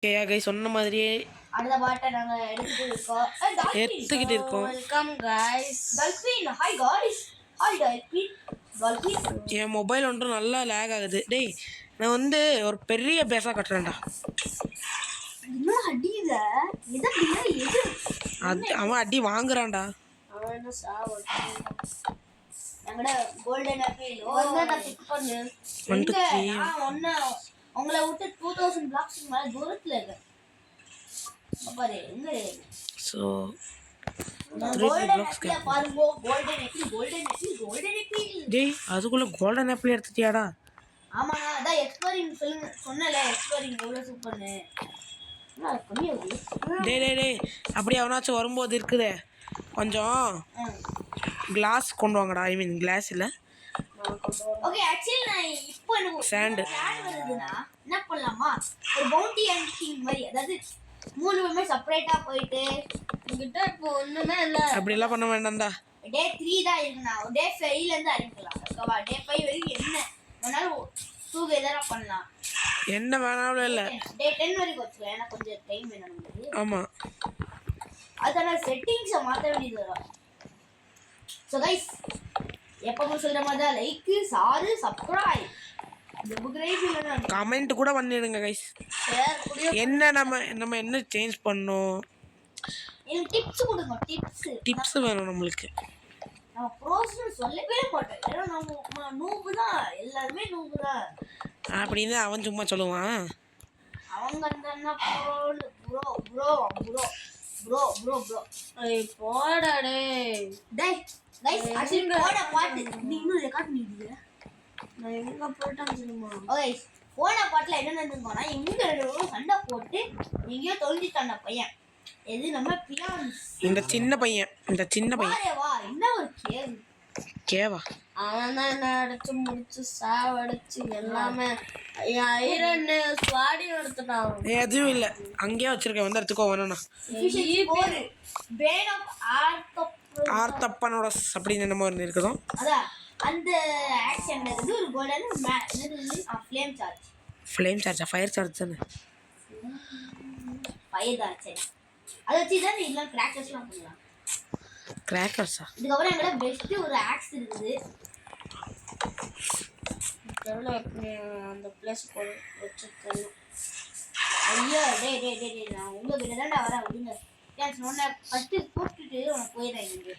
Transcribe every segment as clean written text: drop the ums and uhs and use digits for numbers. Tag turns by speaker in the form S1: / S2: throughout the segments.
S1: ஓகேயா கைஸ் சொன்ன மாதிரியே
S2: அடுத்த பாட்டை நாங்க எடுத்துக்கிட்டு இருக்கோம். Welcome guys. Dolphin hi guys. Hi Dolphin. Dolphin
S1: என் மொபைல் ஒன்றும் நல்லா லேக் ஆகுது. டேய் நான் வந்து ஒரு பெரிய பேஸா கட்டுறேன்டா.
S2: என்ன அடியில எது எது
S1: அவன் அடி வாங்குறான்டா.
S2: அவன் என்ன சாவட்டு எங்கட கோல்டன் ஆப்பிள் ஒண்ணு நான் பிக் பண்ணு. நான் ஒண்ணு உங்களை விட்டு 2000 பிளாக்ஸ் மேல தூரத்துல இருக்கு. பாரு எங்க
S1: சோ
S2: கோல்டன் ஆப்பிள் பாருங்க. கோல்டன் ஆப்பிள்
S1: டேய் அதுக்குள்ள கோல்டன் ஆப்பிள் எடுத்துட்டியாடா?
S2: ஆமாண்ணா அதான் எக்ஸ்ப்ளோரிங் சொன்னல எக்ஸ்ப்ளோரிங் எவ்வளவு சூப்பர்னு.
S1: டேய் அப்படியே அவனாச்சும் வரும்போது இருக்குதே கொஞ்சம் கிளாஸ் கொண்டு வாங்கடா. ஐ மீன் கிளாஸ் இல்லை.
S2: ஓகே ஆக்சுவலி நான் இப்போ எனக்கு
S1: சாண்ட்
S2: வருதுன்னா என்ன பண்ணலாமா, ஒரு பவுண்டி ஹண்டிங் மாதிரி, அதாவது 3 பேருமே செப்பரேட்டா போயிட்டு உங்ககிட்ட இப்போ ஒண்ணுமே இல்லை
S1: அப்படிலாம் பண்ண வேண்டாம்டா.
S2: டே 3 தான் இருக்குண்ணா. டே 5ல இருந்து ஆரம்பிக்கலாம். ஓகேவா? டே 5 வரைக்கும் என்ன வேணாலும் டூகெதரா பண்ணலாம்.
S1: என்ன வேணாலும் இல்லை.
S2: டே 10 வரைக்கும் வச்சுக்கலாம். ஏன்னா கொஞ்சம் டைம் வேணும் நமக்கு.
S1: ஆமாம்
S2: அதனால செட்டிங்ஸை மாற்ற வேண்டியது வரும். ஸோ கைஸ் எப்பவும் சொல்ற மாதிரி தான் லைக் சாரு சப்ஸ்கிரைப்
S1: கமெண்ட் கூட பண்ணிடுங்க கைஸ். என்ன நம்ம என்ன சேஞ்ச் பண்ணோம்,
S2: எனக்கு டிப்ஸ் கொடுங்க.
S1: டிப்ஸ் வேணும் நம்மளுக்கு.
S2: நம்ம ப்ரோஸ் சொல்லவே மாட்டோம். ஏன்னா நம்ம நூபு தான், எல்லாருமே நூபு தான்
S1: அப்படின்னு அவன் சும்மா சொல்லுவான்.
S2: அவங்க என்ன bro bro bro bro bro bro போடா டேய் கைஸ் ஆக்சுவலி போட பாட்டு நீ இன்னும் ரெக்கார்ட் பண்ணிடுங்க. நான் எங்க போட்டான்னு தெரியுமா? ஓகே போன பாட்டுல என்ன நடந்துருக்கோம்னா, இவங்க 2 பேரும் சண்டை போட்டு எங்கேயோ தொலைஞ்சிட்டான் அந்த பையன். எது நம்ம பியான்ஸ்
S1: இந்த சின்ன பையன்
S2: வா என்ன ஒரு
S1: கேவா
S2: அவன் தான் என்ன அடிச்சு முடிச்சு சாவடிச்சு எல்லாமே ஐரன் ஸ்வாடி எடுத்துட்டான்.
S1: எதுவும் இல்லை அங்கேயே வச்சிருக்கேன். வந்து எடுத்துக்கோ வேணும்னா. ஆர்த்தப்பனோட அப்படின்னு என்னமோ இருக்குதும்.
S2: அதான் அந்த ஆக்ஷன் ஒரு கோல்டன்
S1: ஃப்ளேம் சார்ஜா? ஃபயர் சார்ஜ் தானே?
S2: ஃபயர் தான். சரி அதை வச்சு தான் இதெல்லாம் கிராக்கர்ஸ்லாம் பண்ணலாம்.
S1: கிராக்கர்ஸா?
S2: இதுக்கப்புறம் எங்கள்ட பெஸ்ட் ஒரு ஆக்ஸ் இருக்குது. எவ்வளோ அந்த பிளஸ் போட வச்சுருக்கேன். ஐயோ டே நான் உங்ககிட்ட தான்டா வரேன் அப்படிங்க. உன்னை ஃபஸ்ட்டு கூப்பிட்டுட்டு உனக்கு போயிடுறேன். இங்கே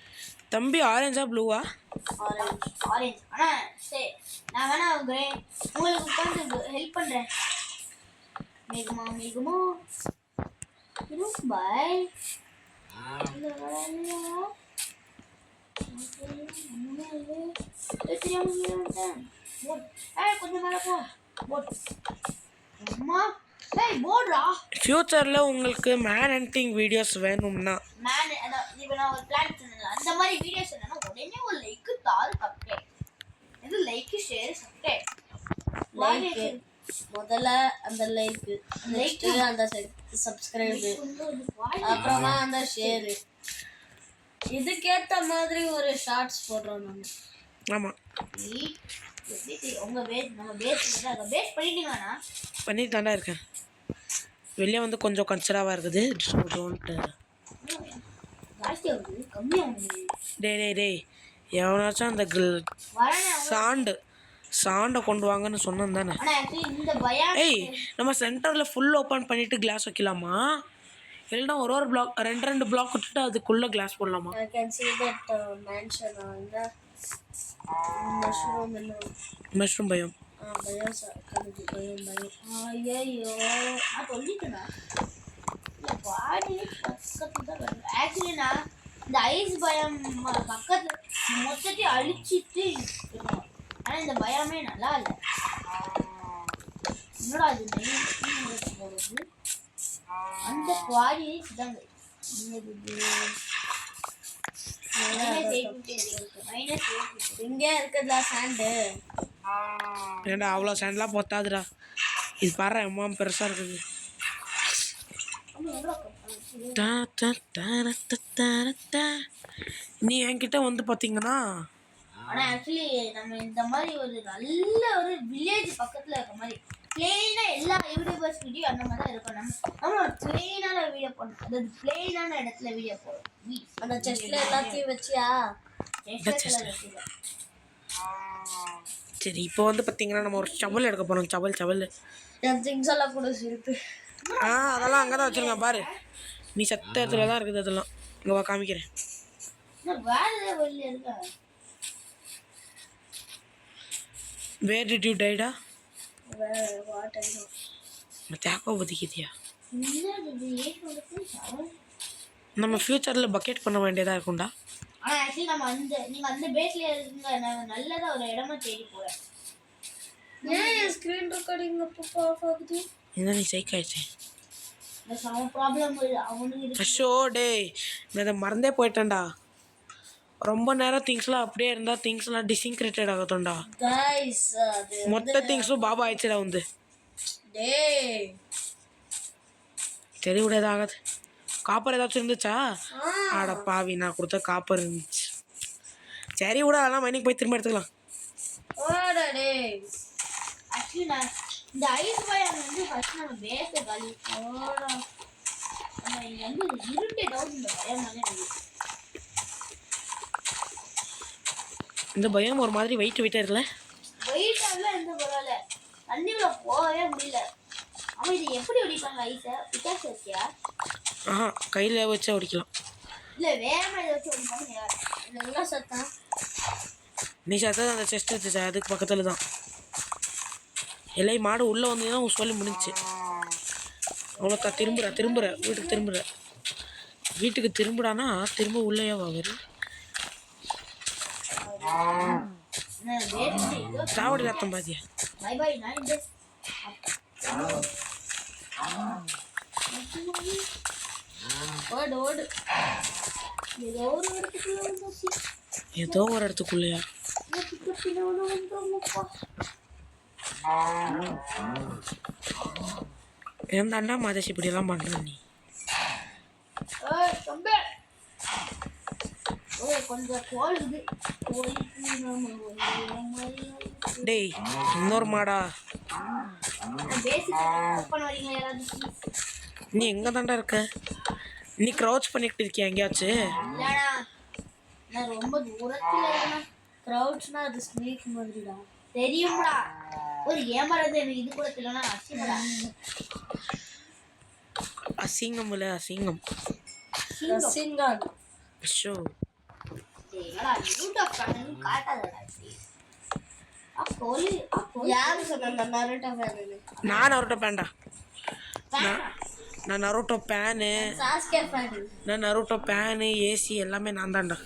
S1: தம்பி ஆரஞ்சா ப்ளூவா?
S2: ஆரஞ்சு. ஆனால் சரி நான் வேணா உங்களுக்கு உட்காந்து ஹெல்ப் பண்ணுறேன். மேகமா பாய் கொஞ்சம் மேலே போ. அம்மா போடுறா.
S1: ஃபியூச்சர்ல உங்களுக்கு மேன் ஹண்டிங் வீடியோஸ் வேணும்னா
S2: இப்போ நான் ஒரு பிளான் சொன்னேன், அந்த மாதிரி வீடியோஸ் என்னன்னா உடனே ஒரு லைக் தாரு சப்ஸ்கிரைப். இது லைக் ஷேர் சப்ஸ்கிரைப். முதல்ல அந்த லைக் அந்த சப்ஸ்கிரைப், அப்புறமா அந்த ஷேர். இதுக்கேற்ற மாதிரி ஒரு ஷார்ட்ஸ் போடுறோம் நாங்கள்.
S1: ஆமாம்
S2: உங்க நம்ம பேஸ் பண்ணிட்டீங்கன்னா
S1: பண்ணிட்டு தாண்டா இருக்கேன். வெளியே வந்து கொஞ்சம் கன்சராவாக இருக்குது. டேய் எவனாச்சும் அந்த சாண்டை கொண்டு வாங்கன்னு சொன்னோம் தானே? ஏய் நம்ம சென்டரில் ஃபுல் ஓப்பன் பண்ணிவிட்டு கிளாஸ் வைக்கலாமா? இல்லைன்னா ஒரு பிளாக் 2 பிளாக் விட்டுட்டு அதுக்குள்ளே கிளாஸ் போடலாமா? மஷ்ரூம் பயம்.
S2: இந்த ஐஸ் பயம் பக்கத்துல மொத்தத்தையும் அழிச்சிட்டு இருக்கணும். ஆனா இந்த பயமே நல்லா இல்லை. என்னடா அது போடுறது? அந்த குவாரி இதாங்க இங்க இருக்குதா சாண்டு?
S1: ஏன்டா அவ்வளோ சாண்ட்லாம் போத்தாதுடா. இது பாரு அம்மா பெருசாக இருக்குது. நீ என்கிட்ட வந்து பார்த்தீங்கன்னா,
S2: ஆனால் ஆக்சுவலி நம்ம இந்த மாதிரி ஒரு நல்ல ஒரு வில்லேஜ் பக்கத்தில் இருக்க மாதிரி பிளெயினா எல்லா யூடியூபர்ஸ் வீடியோ அந்த மாதிரி தான் இருக்கும். நம்ம பிளெயினான வீடியோ போடணும். அதாவது பிளெயினான இடத்துல வீடியோ போடணும். அந்த செஸ்ட்ல எல்லாத்தையும் வச்சியா?
S1: சரி இப்போ வந்து பார்த்தீங்கன்னா நம்ம ஒரு சவல் எடுக்க போகிறோம். சவல்
S2: என் திங்ஸ் எல்லாம் கூட இருக்கு.
S1: அதெல்லாம் அங்கே தான் வச்சுருங்க பாரு. நீ சத்த இடத்துல தான் இருக்குது அதெல்லாம். இங்கே வா காமிக்கிறேன். வேர் டிட் யூ டைடா? ಮತ್ತೆ ಯಾಕೋ ಬದುಕಿದ್ಯಾ? நம்ம ஃபியூச்சரில் பக்கெட் பண்ண வேண்டியதாக இருக்கும்டா.
S2: ஆனால் ஆக்சுவலி நம்ம நீங்கள் அந்த பேஸில் இருங்க. நான் நல்லதாக ஒரு இடமா தேடி போகிறேன். ஏன் ஸ்க்ரீன் ரெக்கார்டிங் அப்போ ஆஃப் ஆகுது?
S1: என்ன நீ சைக் ஆயிடுச்சு?
S2: ப்ராப்ளம் அவனுக்கு.
S1: அஷோ டே நான் இதை மறந்தே போயிட்டேன்டா. ரொம்ப நேரம் திங்ஸ்லாம் அப்படியே இருந்தால் திங்ஸ்லாம் டிஸ்இன்கிரேட்டட் ஆகட்டும்டா. மொத்த திங்ஸும் பாபா ஆயிடுச்சுடா வந்து. சரி விட ஏதாகாது. காப்பர் ஏதாச்சும் இருந்துச்சா? ஆட பாவி நான் கொடுத்த காப்பர் இருந்துச்சு. சரி விட அதெல்லாம் மைனிங் போய் திரும்ப எடுத்துக்கலாம்.
S2: இந்த ஐஸ் பாய் வந்து ஃபர்ஸ்ட் நம்ம பேஸை காலி. நம்ம இங்கே வந்து இருட்டே டவுன் இந்த பயம்.
S1: இந்த பயம் ஒரு மாதிரி வெயிட்டாக இருக்குல்ல?
S2: வெயிட்டாக எந்த பரவாயில்ல. தண்ணிக்குள்ள போகவே முடியல. அவன் இதை எப்படி ஒடிப்பாங்க? ஐஸை பிட்டாஸ் வச்சியா?
S1: கையில் வச்சு ஒடிக்கலாம்.
S2: இல்லை வேற மாதிரி வச்சு ஒடிப்பாங்க. இதெல்லாம் சத்தம்
S1: நீ சத்தம் அந்த செஸ்ட் வச்சு அதுக்கு பக்கத்தில் தான். எல்லாம் மாடு உள்ளே வந்தீங்கன்னா உன் சொல்லி முடிஞ்சிச்சு. அவ்வளோக்கா திரும்புகிற வீட்டுக்கு திரும்புடானா திரும்ப உள்ளேயே வாங்குற. சாவடி ரத்தம் பாத்தியா? ஏதோ ஒரு இடத்துக்குள்ளயா? ஏன்தாண்டா மாதேஷ் இப்படியெல்லாம் பண்ணுற நீ? டேய் இன்னொரு மாடா. நீ எங்கே தாண்டா இருக்க? நீ க்ரௌச் பண்ணிக்கிட்டு இருக்கியா எங்கேயாச்சும்?
S2: ரொம்ப தூரத்துல க்ரௌச்னா அது ஸ்னேக் மாதிரிடா. தெரியும்டா. ஒரு ஏமாறது எனக்கு இது கூட தெரியலனா
S1: அசிங்கம் இல்லை அசிங்கம். ஷோ
S2: என்னடா யூடியூப் சேனல் காட்டாதடா. யாரு சொன்னா நருட்டோ ஃபேன்?
S1: நான் நருட்டோ ஃபேன்டா. நான் நருட்டோ ஃபேனு.
S2: Sasuke fan.
S1: நான் நருட்டோ ஃபேனு ஏசி எல்லாமே நான் தான்டா.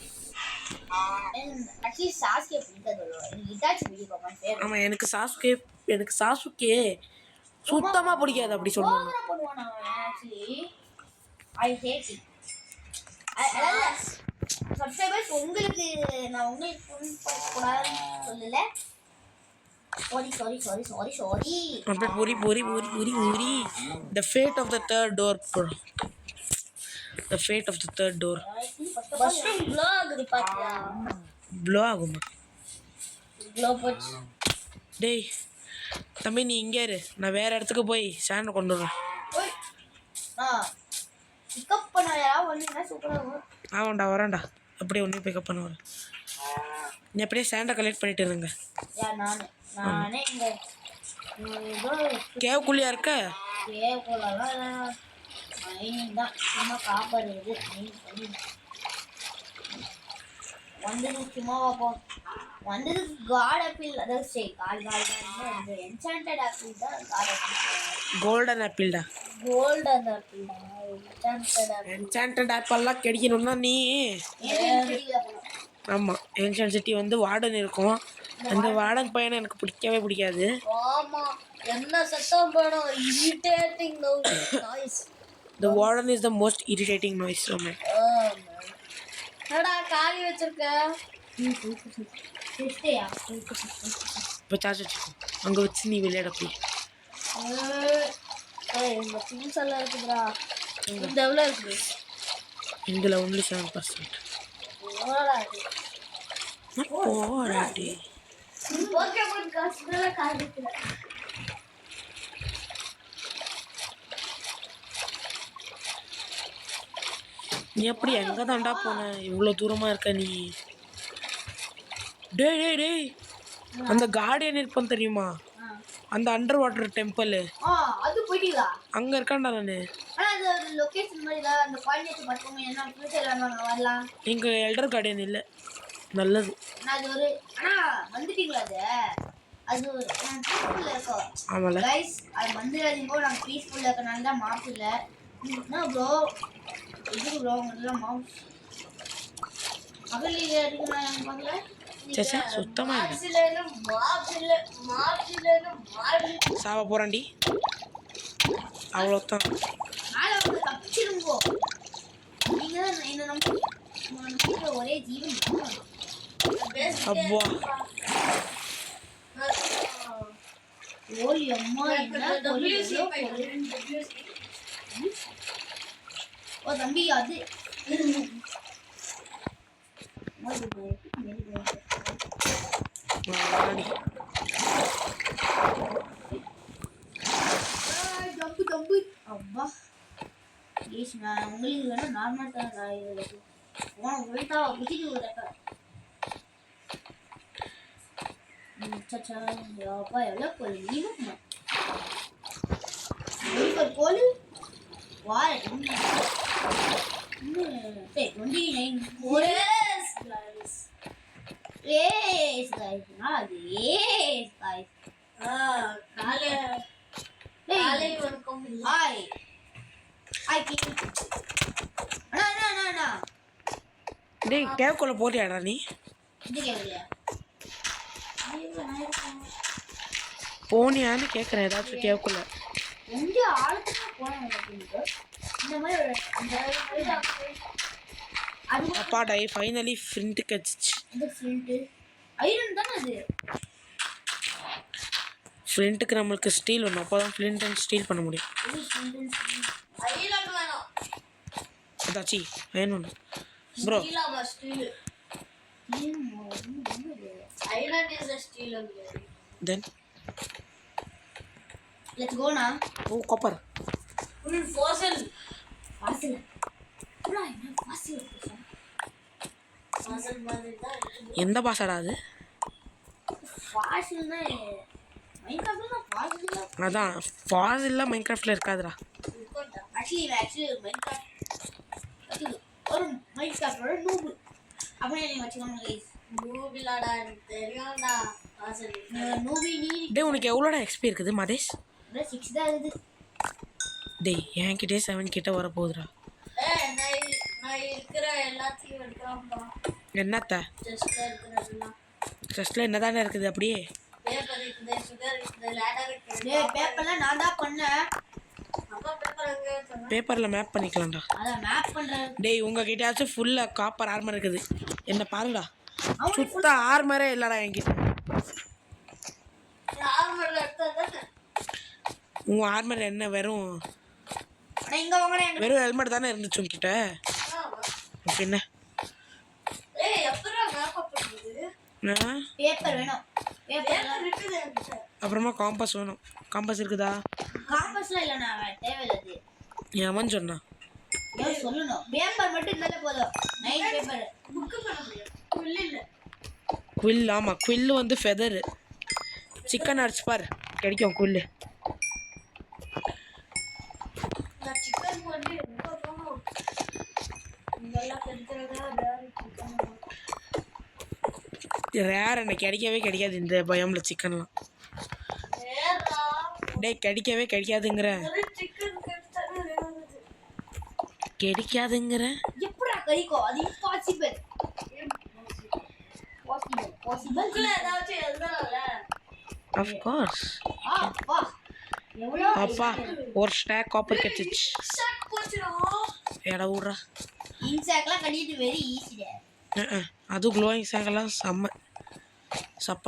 S2: ஆக்சுவலி சாஸ்கே பிடிக்காது. எனக்கு இட்டாச்சி பிடிக்கும்.
S1: ஆமாம் எனக்கு சாசுகே சுத்தமாக பிடிக்காது. அப்படி சொல்லுவாங்க.
S2: Actually I hate it. Subscribers உங்களுக்கு நான் உங்களுக்கு ஃபோன் பண்ணக்கூடாதுன்னு சொல்லலை. Sorry. Puri. The fate of the third door, bro. The fate of the third door. Blow ஆகுமா? டேய் தம்பி நீ இங்கே இரு. நான் வேற இடத்துக்கு போய் சாண்டை கொண்டு வரேன். ஆமாண்டா வரேன்டா. அப்படியே ஒன்றே பிக்கப் பண்ண வரேன். நீ அப்படியே சாண்டை கலெக்ட் பண்ணிட்டு இருங்க. கேவுக்குள்ளியா இருக்க? வந்தது சும்மா வந்தது காட் ஆப்பிள். அதாவது என்சாண்டட் ஆப்பிள் தான் காட் ஆப்பிள்.
S1: கோல்டன் ஆப்பிள்டா. என்சாண்டட் ஆப்பிள்லாம் கிடைக்கணும்னா நீ ஆமாம் ஏன்ஷியன்ட் சிட்டி வந்து வார்டன் இருக்கும். அந்த வார்டன் பையனை எனக்கு பிடிக்கவே பிடிக்காது.
S2: என்ன சத்தம் போடும்? irritating noise.
S1: The warden is the most irritating noise.
S2: என்னடா காலி வச்சிருக்க?
S1: இப்போ சார்ஜ் வச்சுக்கோ. அங்கே வச்சு நீ விளையாட போய்.
S2: இந்த திங்ஸ் எல்லாம் இருக்குதுடா. இந்த எவ்வளோ இருக்குது?
S1: இதில் only 7%. போடாடி. நீ எப்படி எங்கே தாண்டா போன இவ்வளோ தூரமாக இருக்க நீ? டேய் டேய் டேய், அந்த கார்டியன் இருப்பான் தெரியுமா? அந்த அண்டர் வாட்டர் டெம்பிள்
S2: அது போயிட்டீங்களா?
S1: அங்கே இருக்கான்டா நான்.
S2: ஆனால் அது லொக்கேஷன் மாதிரி தான். அந்த குவாலிட்டி பட்டவங்க என்ன ஃபியூச்சரில் வரலாம்.
S1: இங்கே எல்டர் கார்டியன் இல்லை. நல்லது.
S2: ஆனால் அது ஒரு வந்துட்டீங்களா? அது ஒரு பீஸ்ஃபுல்லாக இருக்கும்.
S1: ஆமாம்ல
S2: கைஸ், அது வந்துடாதீங்கோ. நாங்கள் பீஸ்ஃபுல்லாக இருக்கனால தான் மாப்பு இல்லை. என்ன ப்ரோ இது ப்ரோ உங்களெல்லாம் மாப்பு மகளிர் அடிக்கலாம் எனக்கு பார்க்கல.
S1: சேச்சா சுத்தமாக சாவ போகிறான்டி. அவ்வளோதான்.
S2: மேலே வந்து தப்பிச்சிருங்கோ. நீங்கள் தான் என்ன நம்பிக்கிற ஒரே ஜீவன்.
S1: அப்பா
S2: ஓலி அம்மா என்ன ஓ தம்பி அது தம்பு தம்பு அப்பா ப்ளீஸ். நான் உங்களுக்கு வேணால் நார்மல் தான் உங்கள்கிட்ட குச்சிட்டு விடுறேன். அப்பா எவ்வளோ கோழி நீங்க கோழி வார 29
S1: டேய் கேக்குள்ள போறியாடா நீ? போனியான்னு கேட்குறேன். ஏதாச்சும் கேட்கல. அப்பாடா ஃபைனலி ஃப்ரிண்ட் கிடச்சிச்சு. ஃப்ளிண்ட்டுக்கு நம்மளுக்கு ஸ்டீல் வேணும். அப்போ தான் ஃப்ளிண்ட் அண்ட் ஸ்டீல் பண்ண முடியும். அதாச்சி அயன் ஒன்று bro. Then
S2: let's go now.
S1: Oh copper
S2: fossil
S1: எந்த பாசடா அது?
S2: fossil na minecraft fossil
S1: அதான் ஃபாசில்ல மைன்கிராஃப்ட்ல இருக்காதுடா.
S2: actually minecraft ஒரு minecraft ஒரு noob அப்படியே நீங்க வச்சுக்கோங்க guys. noob இல்லடா எனக்கு தெரியும்டா fossil noob நீ.
S1: டேய் உனக்கு எவ்வளோடா எக்ஸ்பி இருக்குது மதேஷ்?
S2: 6 தான் இருக்குது.
S1: டேய் என்கிட்டே 7 கிட்ட வர போகுதுடா.
S2: நான் இருக்கிற எல்லாத்தையும் எடுக்கறாம்பா.
S1: என்னத்த? ஜஸ்ட்ல என்னதானே இருக்குது அப்படியே?
S2: பேப்பர் இருக்குது, சுகர் இருக்குது, லேடர் இருக்குது. டேய் பேப்பர்ல நான் தான் பண்ணேன். அப்பா பேப்பர் எங்க?
S1: பேப்பர்ல மேப் பண்ணிக்கலாம்டா.
S2: அத மேப் பண்றேன்.
S1: டேய் உங்ககிட்டயாச்சும் ஃபுல்லா காப்பர் ஆர்மர் இருக்குது. என்ன பாருடா. சுத்த ஆர்மரே இல்லடா என்கிட்ட.
S2: ஆர்மர்ல எடுத்ததானே.
S1: உன் ஆர்மர் என்ன வெறும்
S2: இங்க வாங்கடா.
S1: வெறும் ஹெல்மெட் தானே இருந்துச்சு உன்கிட்ட. என்ன
S2: ஏய் எப்பறா மேப் பண்ணுது? பேப்பர் வேணும். பேப்பர் இருக்குது என்கிட்ட.
S1: அப்புறமா காம்பஸ் வேணும். காம்பஸ் இருக்குதா?
S2: காம்பஸ்ல இல்ல நான் தேவையில்லை.
S1: ஏன் சொன்னா?
S2: ஏன் சொல்லணும்? பேப்பர் மட்டும் இருந்தாலே போதும். நைட் பேப்பர் புக் பண்ண முடியும். குவில் இல்ல.
S1: குவில் ஆமா குவில் வந்து ஃபெதர். சிக்கன் அடிச்சு பார் கிடைக்கும் குவில்.
S2: நான் சிக்கன் பண்ணி ரொம்ப போணும். இதெல்லாம் கிடைக்கிறதா வேற சிக்கன்.
S1: ரேர் எனக்கு கிடைக்காது இந்த பயம்ல சிக்கன்லாம். டேய் கிடைக்காதுங்கிற. கிடைக்காதுங்கிற
S2: எப்படா கிடைக்கும்? அது இம்பாசிபிள். பாசிபிள் ஏதாச்சும் எழுதலாம்ல.
S1: Of course.
S2: அப்பா எவ்வளோ
S1: அப்பா ஒரு ஸ்டாக் காப்பர் கிடைச்சிச்சு.
S2: ஷாட் போச்சுடா.
S1: எடா ஊடுறா.
S2: இன்சாக்லாம் கடிட்டு வெரி ஈஸிடா.
S1: அது க்ளோயிங் சாங்கெல்லாம் செம்ம. சப்ப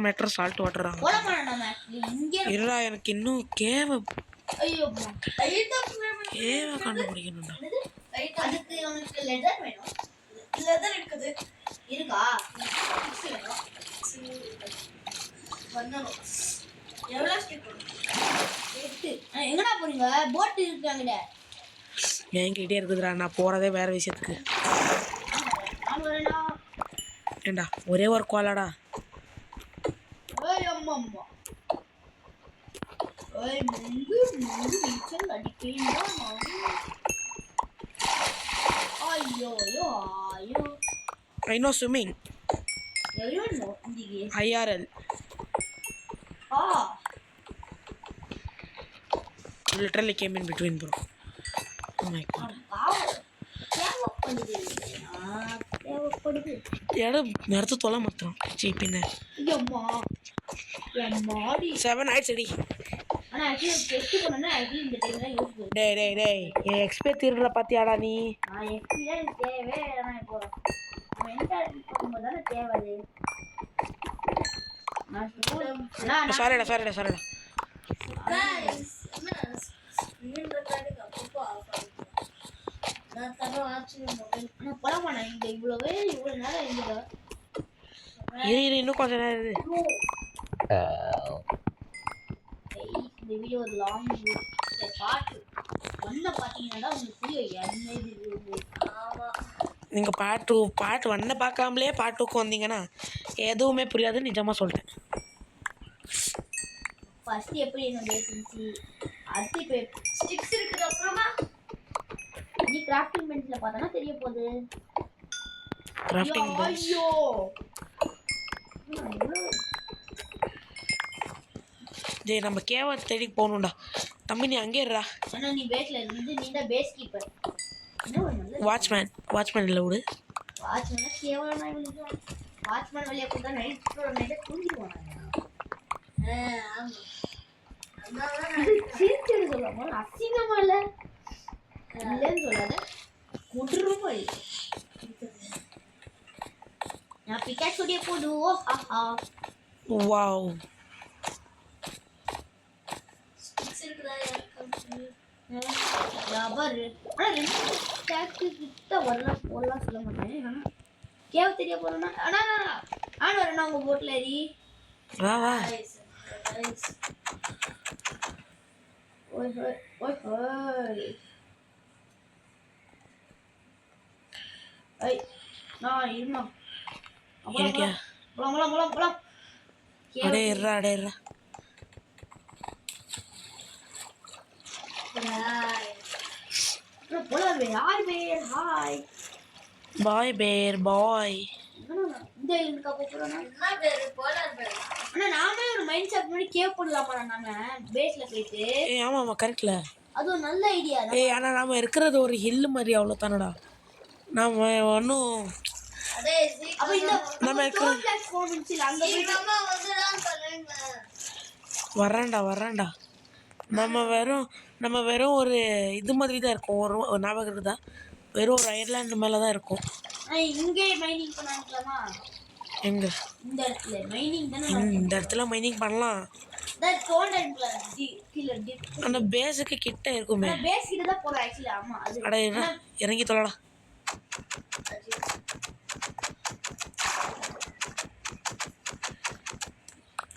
S1: மேட்டர் சால்ட் வாட்டர் இருடா. எனக்கு இன்னும் கேவ கண்டுபிடிக்கணும்டா.
S2: அதுக்கு உனக்கு லெதர் வேணும். லெதர் இருக்குது இருக்கா? எவ்வளோ ஸ்டிக்? 8. எங்கடா போறீங்க? போட் இருக்காங்கடா.
S1: என்கிட்டே இருக்குதுடா, நான் போகிறதே வேறு விஷயத்துக்கு.
S2: நான் வரேனா?
S1: ஏண்டா ஒரே ஒரு கோலாடா.
S2: ஏய் அம்மா அம்மா. ஏய் முங்கு நீச்சல் அடிக்கிறீங்களா? ஐயோ ஐயோ ஐயோ.
S1: I know swimming.
S2: everyone know இந்த game.
S1: IRL. Literally came in between, bro. Oh my god.
S2: தேவைப்படுது.
S1: இடம் நிறுத்த தொலை மாத்திரம் சீ பின்ன.
S2: ஐயம்மா எம்மாடி
S1: 7 ஆயிடுச்சு அடி.
S2: ஆனா ஆக்சுவலி டெஸ்ட் பண்ணனும். ஆக்சுவலி இந்த டைம் தான் யூஸ் பண்ணுவேன்.
S1: டேய் என் எக்ஸ்பே தீர்ற பாத்தியாடா நீ?
S2: நான் எக்ஸ்பீரியன்ஸ் தேவை. ஆனா இப்போ நம்ம என்டர் பண்ணும்போது தானே தேவை அது. நான்
S1: சாரிடா
S2: गाइस நான் ஸ்கிரீன் ரெக்கார்டிங் அப்பப்போ ஆஃப் ஆகுது. நான் தர ஆச்சு மொபைல் நான் பரவாயில்லை. இந்த இவ்வளவு நேரம் இருந்ததா?
S1: இரு இன்னும் கொஞ்ச நேரம் இரு.
S2: இந்த வீடியோ ஒரு லாங் வீடியோ. பாட்டு ஒன்ன பாத்தீங்கன்னா உங்களுக்கு புரியும் என்ன இது. ஆமா
S1: நீங்கள் பாட்டு 1 பார்க்காமலே பார்ட் 2க்கு வந்தீங்கன்னா எதுவுமே புரியாது. நிஜமாக சொல்கிறேன்.
S2: ஃபர்ஸ்ட் எப்படி என்ன பேசிச்சு அது இப்போ ஸ்டிக்ஸ் இருக்குது. அப்புறமா நீ கிராஃப்டிங் பென்சில பார்த்தானா தெரிய போகுது.
S1: Crafting bench.
S2: ஐயோ
S1: ஜெய் நம்ம கேவ தேடி போகணும்டா. தம்பி நீ அங்கே இருடா.
S2: ஏன்னா நீ பேஸ்ல இருந்து நீ தான் பேஸ் கீப்பர்.
S1: வாட்ச்மேன் இல்லை விடு.
S2: வாட்ச்மேனா கேவலமா இவனுக்கு. வாட்ச்மேன் வழியா கூட நைட் தூங்கிடுவாங்க. ஆமா சிரிச்சு சொல்லாம அசிங்கமா இல்ல இல்லன்னு சொல்லாத குடுறமா இல்ல. நான் பிக்காக்ஸ் ஓடிய போடு. ஓ ஆஹா
S1: வாவ்.
S2: ஸ்டிக்ஸ் இருக்குடா யாருக்கு ரப்பர். ஆனா ரெண்டு ஸ்டாக் கிட்ட வரலாம் சொல்ல மாட்டேன். ஆனா கேவ தெரிய போறேன்னா ஆனா நான் வரேன் உங்க போட்ல ஏறி.
S1: வா
S2: ஓய் ஐய் நான் இருமா
S1: ஏடியா
S2: போலாம்
S1: அடே இருடா
S2: போலாம் யார் பேர் ஹாய்
S1: பாய் பேர் பாய்.
S2: இந்த இதுக்கு போறோம். என்ன பேர் போலாம் பேர். ஆனா நாமே ஒரு மைண்ட் செட் பண்ணி கேவ் பண்ணலாமா? நாம பேஸ்ல போயிட்டு.
S1: ஏய் ஆமாமா கரெக்ட்ல.
S2: அது ஒரு நல்ல ஐடியா தான்.
S1: ஏய் ஆனா நாம இருக்கிறது ஒரு ஹில் மாதிரி அவ்வளோ தானடா. நாம ஒன்றும்
S2: அப்ப இந்த
S1: நம்ம இருக்கிற
S2: அங்க போய் அம்மா வந்துதான் சொல்லுங்க.
S1: வரேன்டா. நம்ம வெறும் ஒரு இது மாதிரி தான் இருக்கும். ஒரு ஞாபகம் இருக்குதா? வெறும் ஒரு அயர்லாண்டு மேலே தான் இருக்கும்.
S2: இங்கே மைனிங் பண்ணலாமா?
S1: எங்க
S2: இந்த இடத்துல மைனிங் தானே.
S1: இந்த இடத்துல மைனிங் பண்ணலாம்.
S2: தட் கோல்டன் கீழ டிப்
S1: அந்த பேஸுக்கு கிட்ட இருக்குமே.
S2: பேஸ் கிட்ட தான் போறோம் एक्चुअली. ஆமா அது
S1: அட இறங்கி தொலைடா.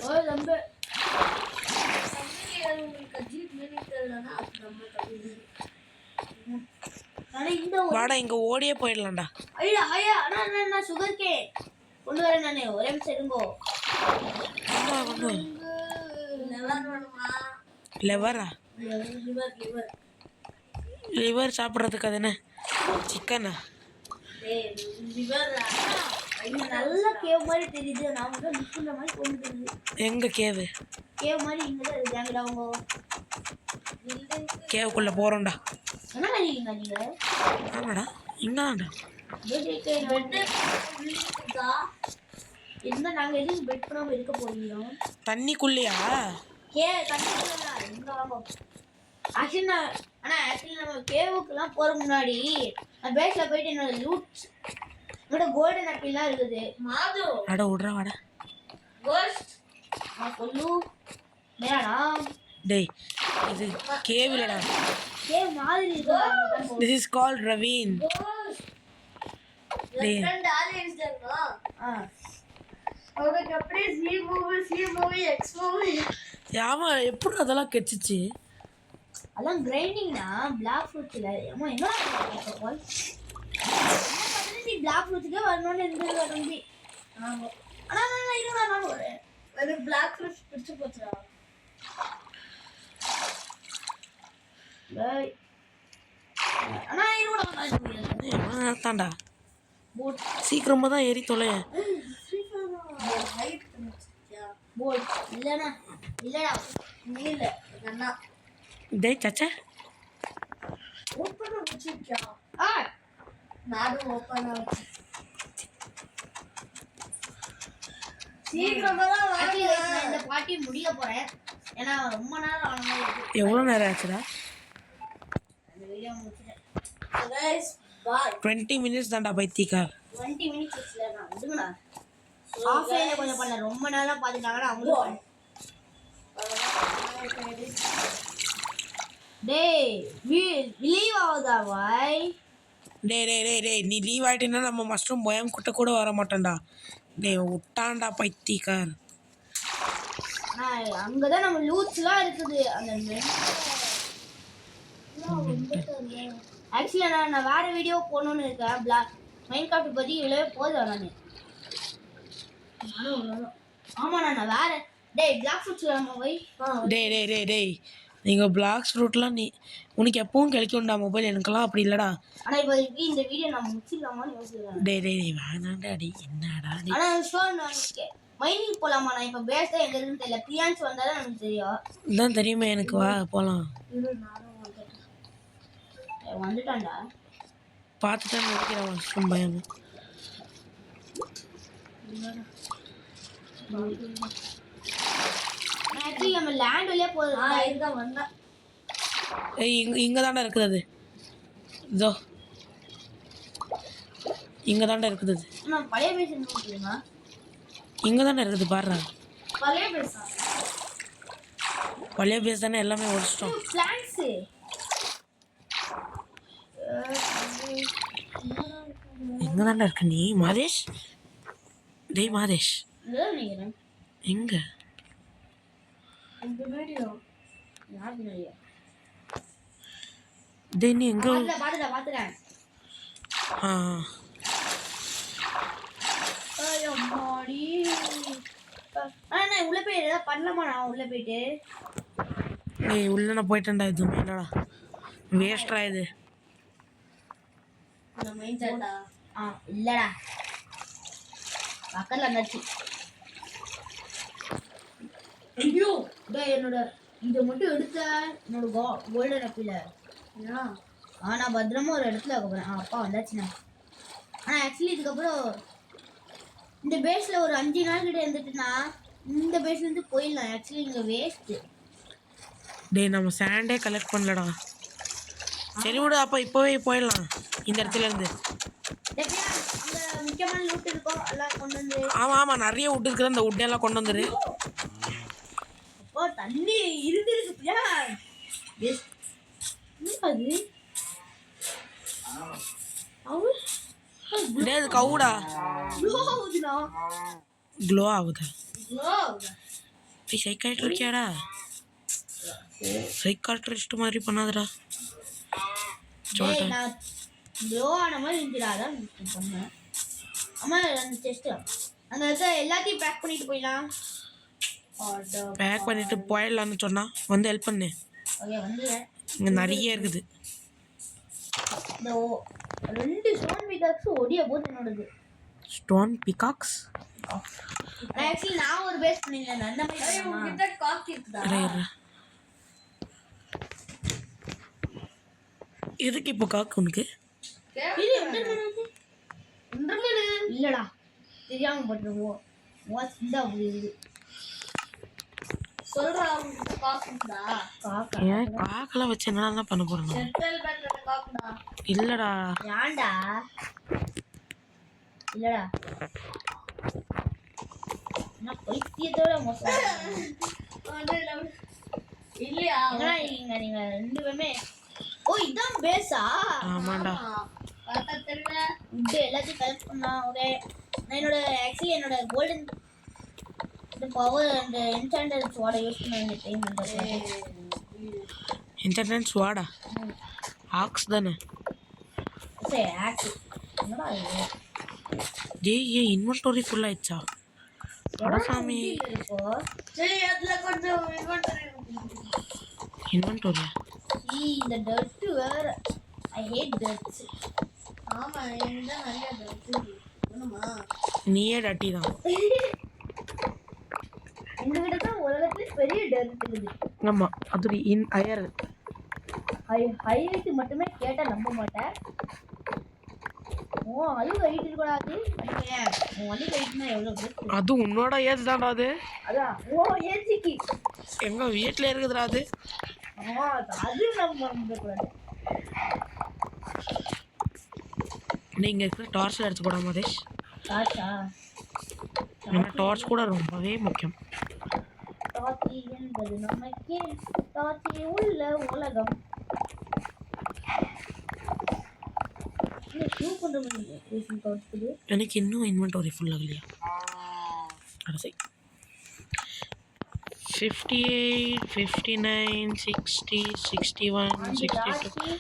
S2: ஓ நம்ம உங்களுக்கு ஜீப் மினிட்டலனா நம்ம தம்பி. அட இந்த
S1: வாடா இங்க ஓடியே போயிடலாம்டா.
S2: ஐயா அண்ணா சுகர் கே கொண்டு வரேன் நானே. ஒரே நிமிஷம் இருங்கோ.
S1: கொண்டு
S2: லெவர் வேணுமா?
S1: லெவரா? லிவர் சாப்பிட்றதுக்கு அது என்ன சிக்கனா?
S2: நல்ல கேவ் மாதிரி தெரியுது. நான் வந்து நிக்கிற மாதிரி கொண்டு தெரியுது.
S1: எங்க கேவு?
S2: கேவ் மாதிரி இங்க தான் இருக்காங்கடா அவங்க.
S1: கேவுக்குள்ள போறோம்டா.
S2: என்ன பண்ணீங்க நீங்க?
S1: ஆமாடா இங்கதான்டா.
S2: என்ன நாங்க எதுவும் பெட் பண்ணாம இருக்க போறீங்களா?
S1: தண்ணிக்குள்ளையா?
S2: தண்ணிக்குள்ள இங்க வாங்க. ஆக்சுவலி நம்ம கேவுக்குலாம் போற முன்னாடி நான் பேஸ்ல போயிட்டு என்னோட கோல்டன் ஆப்பிள்லாம் இருக்குது. மாது
S1: அட விட்றா வாடா.
S2: கோஸ்ட் நான் சொல்லு மேடா.
S1: டேய் இது கேவ் இல்லடா.
S2: கேவ் மாதிரி இருக்கு.
S1: This is called ravine. டேய்
S2: ஃப்ரெண்ட் ஆலியன்ஸ் டேமா. அவருக்கு அப்படியே சி மூவி எக்ஸ் மூவி.
S1: யாமா எப்படி அதெல்லாம் கெச்சிச்சு?
S2: அதெல்லாம் கிரைண்டிங்னா பிளாக் ஃப்ரூட்ஸ்ல அம்மா என்ன பால் நீ பிளாக் ஃப்ரூட்ஸ்க்கே வரணும்னு இருந்தது தம்பி ஆமா ஆனா நான் இருடா நான் ஒரு பிளாக் ஃப்ரூட்ஸ் பிடிச்சு போச்சுடா டேய் ஆனா இருடா
S1: தாண்டா சீக்கிரமா தான் ஏறி தொலை
S2: போல் இல்லடா இல்லடா நீ இல்ல அண்ணா
S1: டேய் சச்சா
S2: ஓபன் வச்சிருக்கியா நானும் ஓபன் ஆச்சு சீக்கிரமா தான் நான் இந்த பாட்டி முடிய போறேன் ஏன்னா ரொம்ப நேரம் ஆன மாதிரி இருக்கு
S1: எவ்வளோ நேரம் ஆச்சுடா
S2: இந்த வீடியோ முடிச்சிட்டேன் गाइस பாய்
S1: 20 மினிட்ஸ் தான்டா பைத்தியக்கார்
S2: 20 மினிட்ஸ் இல்ல நான் விடுங்கடா ஆஃப்லைன்ல கொஞ்சம் பண்ண ரொம்ப நேரம் பாத்துட்டாங்கனா அவங்களுக்கு டேய் லீவ் ஆகுதா பாய்
S1: டேய் நீ லீவ் ஆகிட்டேன்னா நம்ம மஷ்ரூம் பயம் குட்ட கூட வர மாட்டோம்டா டேய் விட்டான்டா பைத்தியக்கார்
S2: அங்கதான் நம்ம லூட்ஸ்லாம் இருக்குது அந்த ஆக்சுவலி நான் வேற வீடியோ போடணும்னு இருக்கேன் மைன்கிராஃப்ட் பத்தி இவ்வளவே போதும் ஆமா நான் வேற டேய் பிளாக் ஃப்ரூட்ஸ் நம்ம வை
S1: டேய் நீங்கள் பிளாக்ஸ் ரூட்லாம் நீ உனக்கு எப்பவும் கிடைக்கும்டா மொபைல் எனக்கெல்லாம் அப்படி இல்லைடா
S2: ஆனா இப்போ இந்த வீடியோ நான் முடிச்சிடலாமான்னு யோசிக்கிறேன்
S1: டேய் வேணாண்டா அடி என்னடா நீ
S2: ஆனா ஸ்டோர் நான் மைனிங் போலாமா நான் இப்போ பேஸ் தான் எங்க இருக்குன்னு தெரியல பிரியான்ஸ் வந்தாதான் நமக்கு தெரியும்
S1: இதான் தெரியுமே எனக்கு வா போகலாம்
S2: வந்துட்டான்டா
S1: பார்த்துட்டா நினைக்கிறேன் மஷ்ரூம் பயம்
S2: ஆக்சுவலி நம்ம லேண்ட் வழியா போகுது இதுதான் வந்தா
S1: ஏய் இங்கே தாண்டா இருக்குது அது இதோ இங்கே தாண்டா இருக்குது அது
S2: நான் பழைய பேஸ் என்ன
S1: இங்கே தாண்டா இருக்குது பாடுறா
S2: பழைய பேஸா
S1: பழைய பேஸ் தானே எல்லாமே ஒடிச்சிட்டோம்
S2: பிளான்ஸ்
S1: எங்கே தாண்டா இருக்கு நீ மாதேஷ் டேய் மாதேஷ்
S2: நினைக்கிறேன்
S1: எங்கே
S2: இந்த வீடியோ யார் வீடியோ
S1: டேய் நீ எங்கே
S2: பாத்துட்டேன்
S1: ஆ
S2: ஐயோ மாடி நான் உள்ள போய் ஏதாவது பண்ணலாமா நான் உள்ள போயிட்டு
S1: டேய் உள்ள நான் போயிட்டேன்டா எதுவுமே இல்லைடா வேஸ்ட்ரா இது
S2: இல்லடா பக்கத்துல இருந்தாச்சு ஐயோ டேய் என்னோட இதை மட்டும் எடுத்த என்னோட கோல்டன் அப்பில நான் பத்திரமா ஒரு இடத்துல வைக்க போறேன் அப்பா வந்தாச்சுண்ணா ஆனால் ஆக்சுவலி இதுக்கப்புறம் இந்த பேஸில் ஒரு 5 நாள் கிட்ட இருந்துட்டுனா இந்த பேஸ்லேருந்து போயிடலாம் ஆக்சுவலி இங்கே வேஸ்ட்டு
S1: டேய் நம்ம சாண்டே கலெக்ட் பண்ணலடா சரி விடு அப்போ இப்போவே போயிடலாம் இந்த இடத்துல இருந்து
S2: அங்கே முக்கியமான லூட் இருக்கும் எல்லாம் கொண்டு வந்து
S1: ஆமாம் நிறைய வுட் இருக்குது அந்த வுட்டெல்லாம் கொண்டு வந்துரு
S2: அப்போ தண்ணி இருந்துருக்குப்பியா அது
S1: டேய் அது கவுடா க்ளோ ஆகுதா சைக்காய்ட்டு இருக்கியாடா சைக்காட்ரிஸ்ட் மாதிரி பண்ணாதடா சொல்லிட்டேன்
S2: க்ளோ ஆன மாதிரி இருந்துடா அதான் பண்ணேன் ஆமாம் அந்த டெஸ்ட்டு அங்கே இருக்க எல்லாத்தையும் பேக் பண்ணிட்டு போயிடலாம்
S1: பேக் பண்ணிட்டு போயிடலான்னு சொன்னா வந்து ஹெல்ப் பண்ணு
S2: ஓகே வந்து
S1: இங்கே நிறைய இருக்குது
S2: இந்த 2 ஸ்டோன் பிகாக்ஸ் ஒடிய போது என்னோடது
S1: ஸ்டோன் பிகாக்ஸ்
S2: ஆக்சுவலி நான் ஒரு பேஸ் பண்ணிருந்தேன் அந்த மாதிரி உங்ககிட்ட காக்கி இருக்குதா
S1: எதுக்கு இப்போ காக்கு உனக்கு
S2: இல்லடா தெரியாம போட்டுருவோம் இந்த இது சொல்றா காக்குடா
S1: ஏன் காக்கெல்லாம் வச்சு என்னடா பண்ண போறோம்
S2: சென்ட்ரல் பேங்க்ல காக்குடா
S1: இல்லடா
S2: ஏன்டா இல்லடா நான் பைத்தியத்தோட மோசம் இல்லையா நீங்க 2 பேருமே ஓ இதான் பேஸா
S1: ஆமாண்டா
S2: பார்த்தா தெரியல உட் எல்லாத்தையும் கலெக்ட் பண்ணலாம் ஓகே நான் என்னோட கோல்டன் இந்த பவர் அந்த என்சாண்டர் ஸ்வாட யூஸ் பண்ண டைம்
S1: இன்டர்னெட் வாடா ஆக்ஸ் தானே
S2: சரி ஆக்ட் என்னடா இது
S1: ஏய் இன்வென்டரி ஃபுல் ஆயிடுச்சா அடசாமி
S2: இப்போ சரி அதுல கொஞ்சம்
S1: இன்வென்டரி
S2: இந்த டர்ட் வேற ஐ ஹேட் டர்ட்ஸ் ஆமா என்கிட்ட நிறைய டர்ட் வேணுமா
S1: நீயே டட்டி தான்
S2: எங்ககிட்ட தான் உலகத்துல பெரிய டர்ட் இருக்குது
S1: ஆமாம் அது இன் ஹையர்
S2: ஹைட் மட்டுமே கேட்டா நம்ப மாட்டேன் ஓ அது ஹைட் இருக்கக்கூடாது உன் வண்டி ஹைட்னா எவ்வளோ
S1: அது உன்னோட ஏஜ் தான்டா அது
S2: அதான் ஓ ஏஜிக்கு
S1: எங்க வீட்டில் இருக்குதுடா அது
S2: அது நம்ம நம்பக்கூடாது
S1: நீங்கள் இருக்கிற டார்ச்சில் எடுத்து போட மதேஷ்
S2: காச்சா
S1: ஏன்னா டார்ச் கூட ரொம்பவே முக்கியம்
S2: டாச்சி என்பது நமக்கே டாச்சி உள்ள உலகம்
S1: எனக்கு இன்னும் இன்வென்டரி ஃபுல் ஆகலையா கடைசி 58 59 60 61 62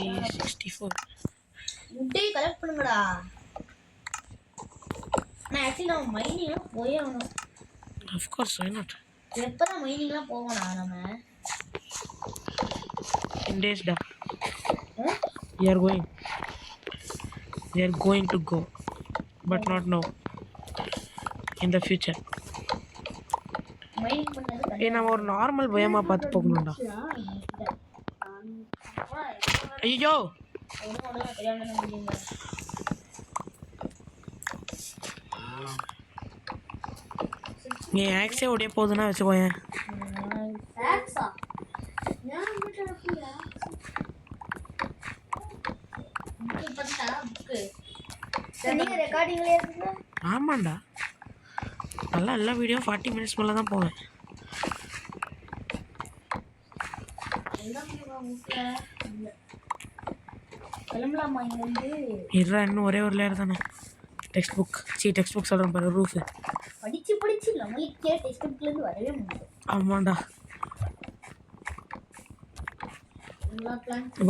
S1: 63 64
S2: முட்டையை கலெக்ட் பண்ணுங்கடா நான் ஆக்சுவலி மைனிங்லாம் போயே ஆகணும்
S1: அஃப்கோர்ஸ் வை நாட்
S2: எப்போதான் மைனிங்லாம் போவோம்டா நம்ம
S1: in days da we are going to go but not now in the future
S2: mining பண்ணது
S1: நம்ம ஒரு நார்மல் பயமா பார்த்து போகணும்டா ஐயோ நீ ஆக்ஸே ஓடிய போகுதுன்னா வச்சுக்கோயேன் ஆமாண்டா நல்லா எல்லா வீடியோ 40 மினிட்ஸ் மேலே தான் போவேன் இருடா இன்னும் ஒரே ஒரு லேயர் தானே டெக்ஸ்ட் புக் சொல்கிறேன் பாரு ரூஃபு
S2: படிச்சு நம்மளுக்கே டெக்ஸ்ட் புக்லேருந்து வரவே முடியும்
S1: ஆமாண்டா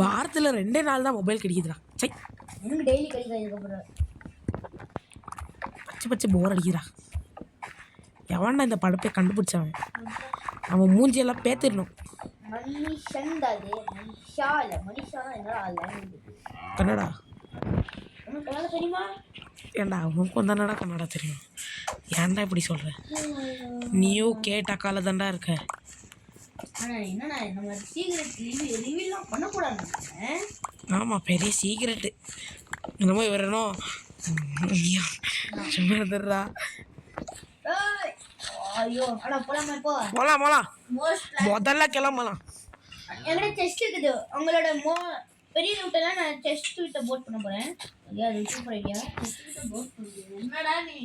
S1: வாரத்தில் 2 நாள் தான் மொபைல் கிடைக்குதுடா சை
S2: எனக்கு டெய்லி கிடைக்காது
S1: பச்சை போர் அடிக்கிறா எவன்டா இந்த படப்பை கண்டுபிடிச்சவன் அவன் மூஞ்சியெல்லாம் பேத்திடணும்
S2: மனுஷன்டா அது மனுஷா இல்லை மனுஷானா என்னடா
S1: கன்னடா
S2: உனக்கு கன்னடா தெரியுமா
S1: ஏன்டா உனக்கு தானடா கன்னடா தெரியும் ஏன்டா இப்படி சொல்கிற நீயும் கேட்டாக்கால தான்டா இருக்க
S2: ஆனால் என்னடா நம்ம சீக்கிரட் ரிவீல்லாம் பண்ணக்கூடாது
S1: ஆமாம் பெரிய சீக்கிரட்டு என்னமோ இவரனோ சும்மா இருந்துடுறா
S2: ஐயோ அடா போலாமா இப்போ
S1: போலாம் முதல்ல கிளம்பலாம்
S2: என்கிட்ட செஸ்ட் இருக்குது உங்களோட பெரிய ரூட்டெல்லாம் நான் செஸ்ட் விட்ட போட் பண்ண போகிறேன் ஐயா அது சூப்பர் ஐடியா செஸ்ட் விட்ட போட் பண்ணுறேன் என்னடா நீ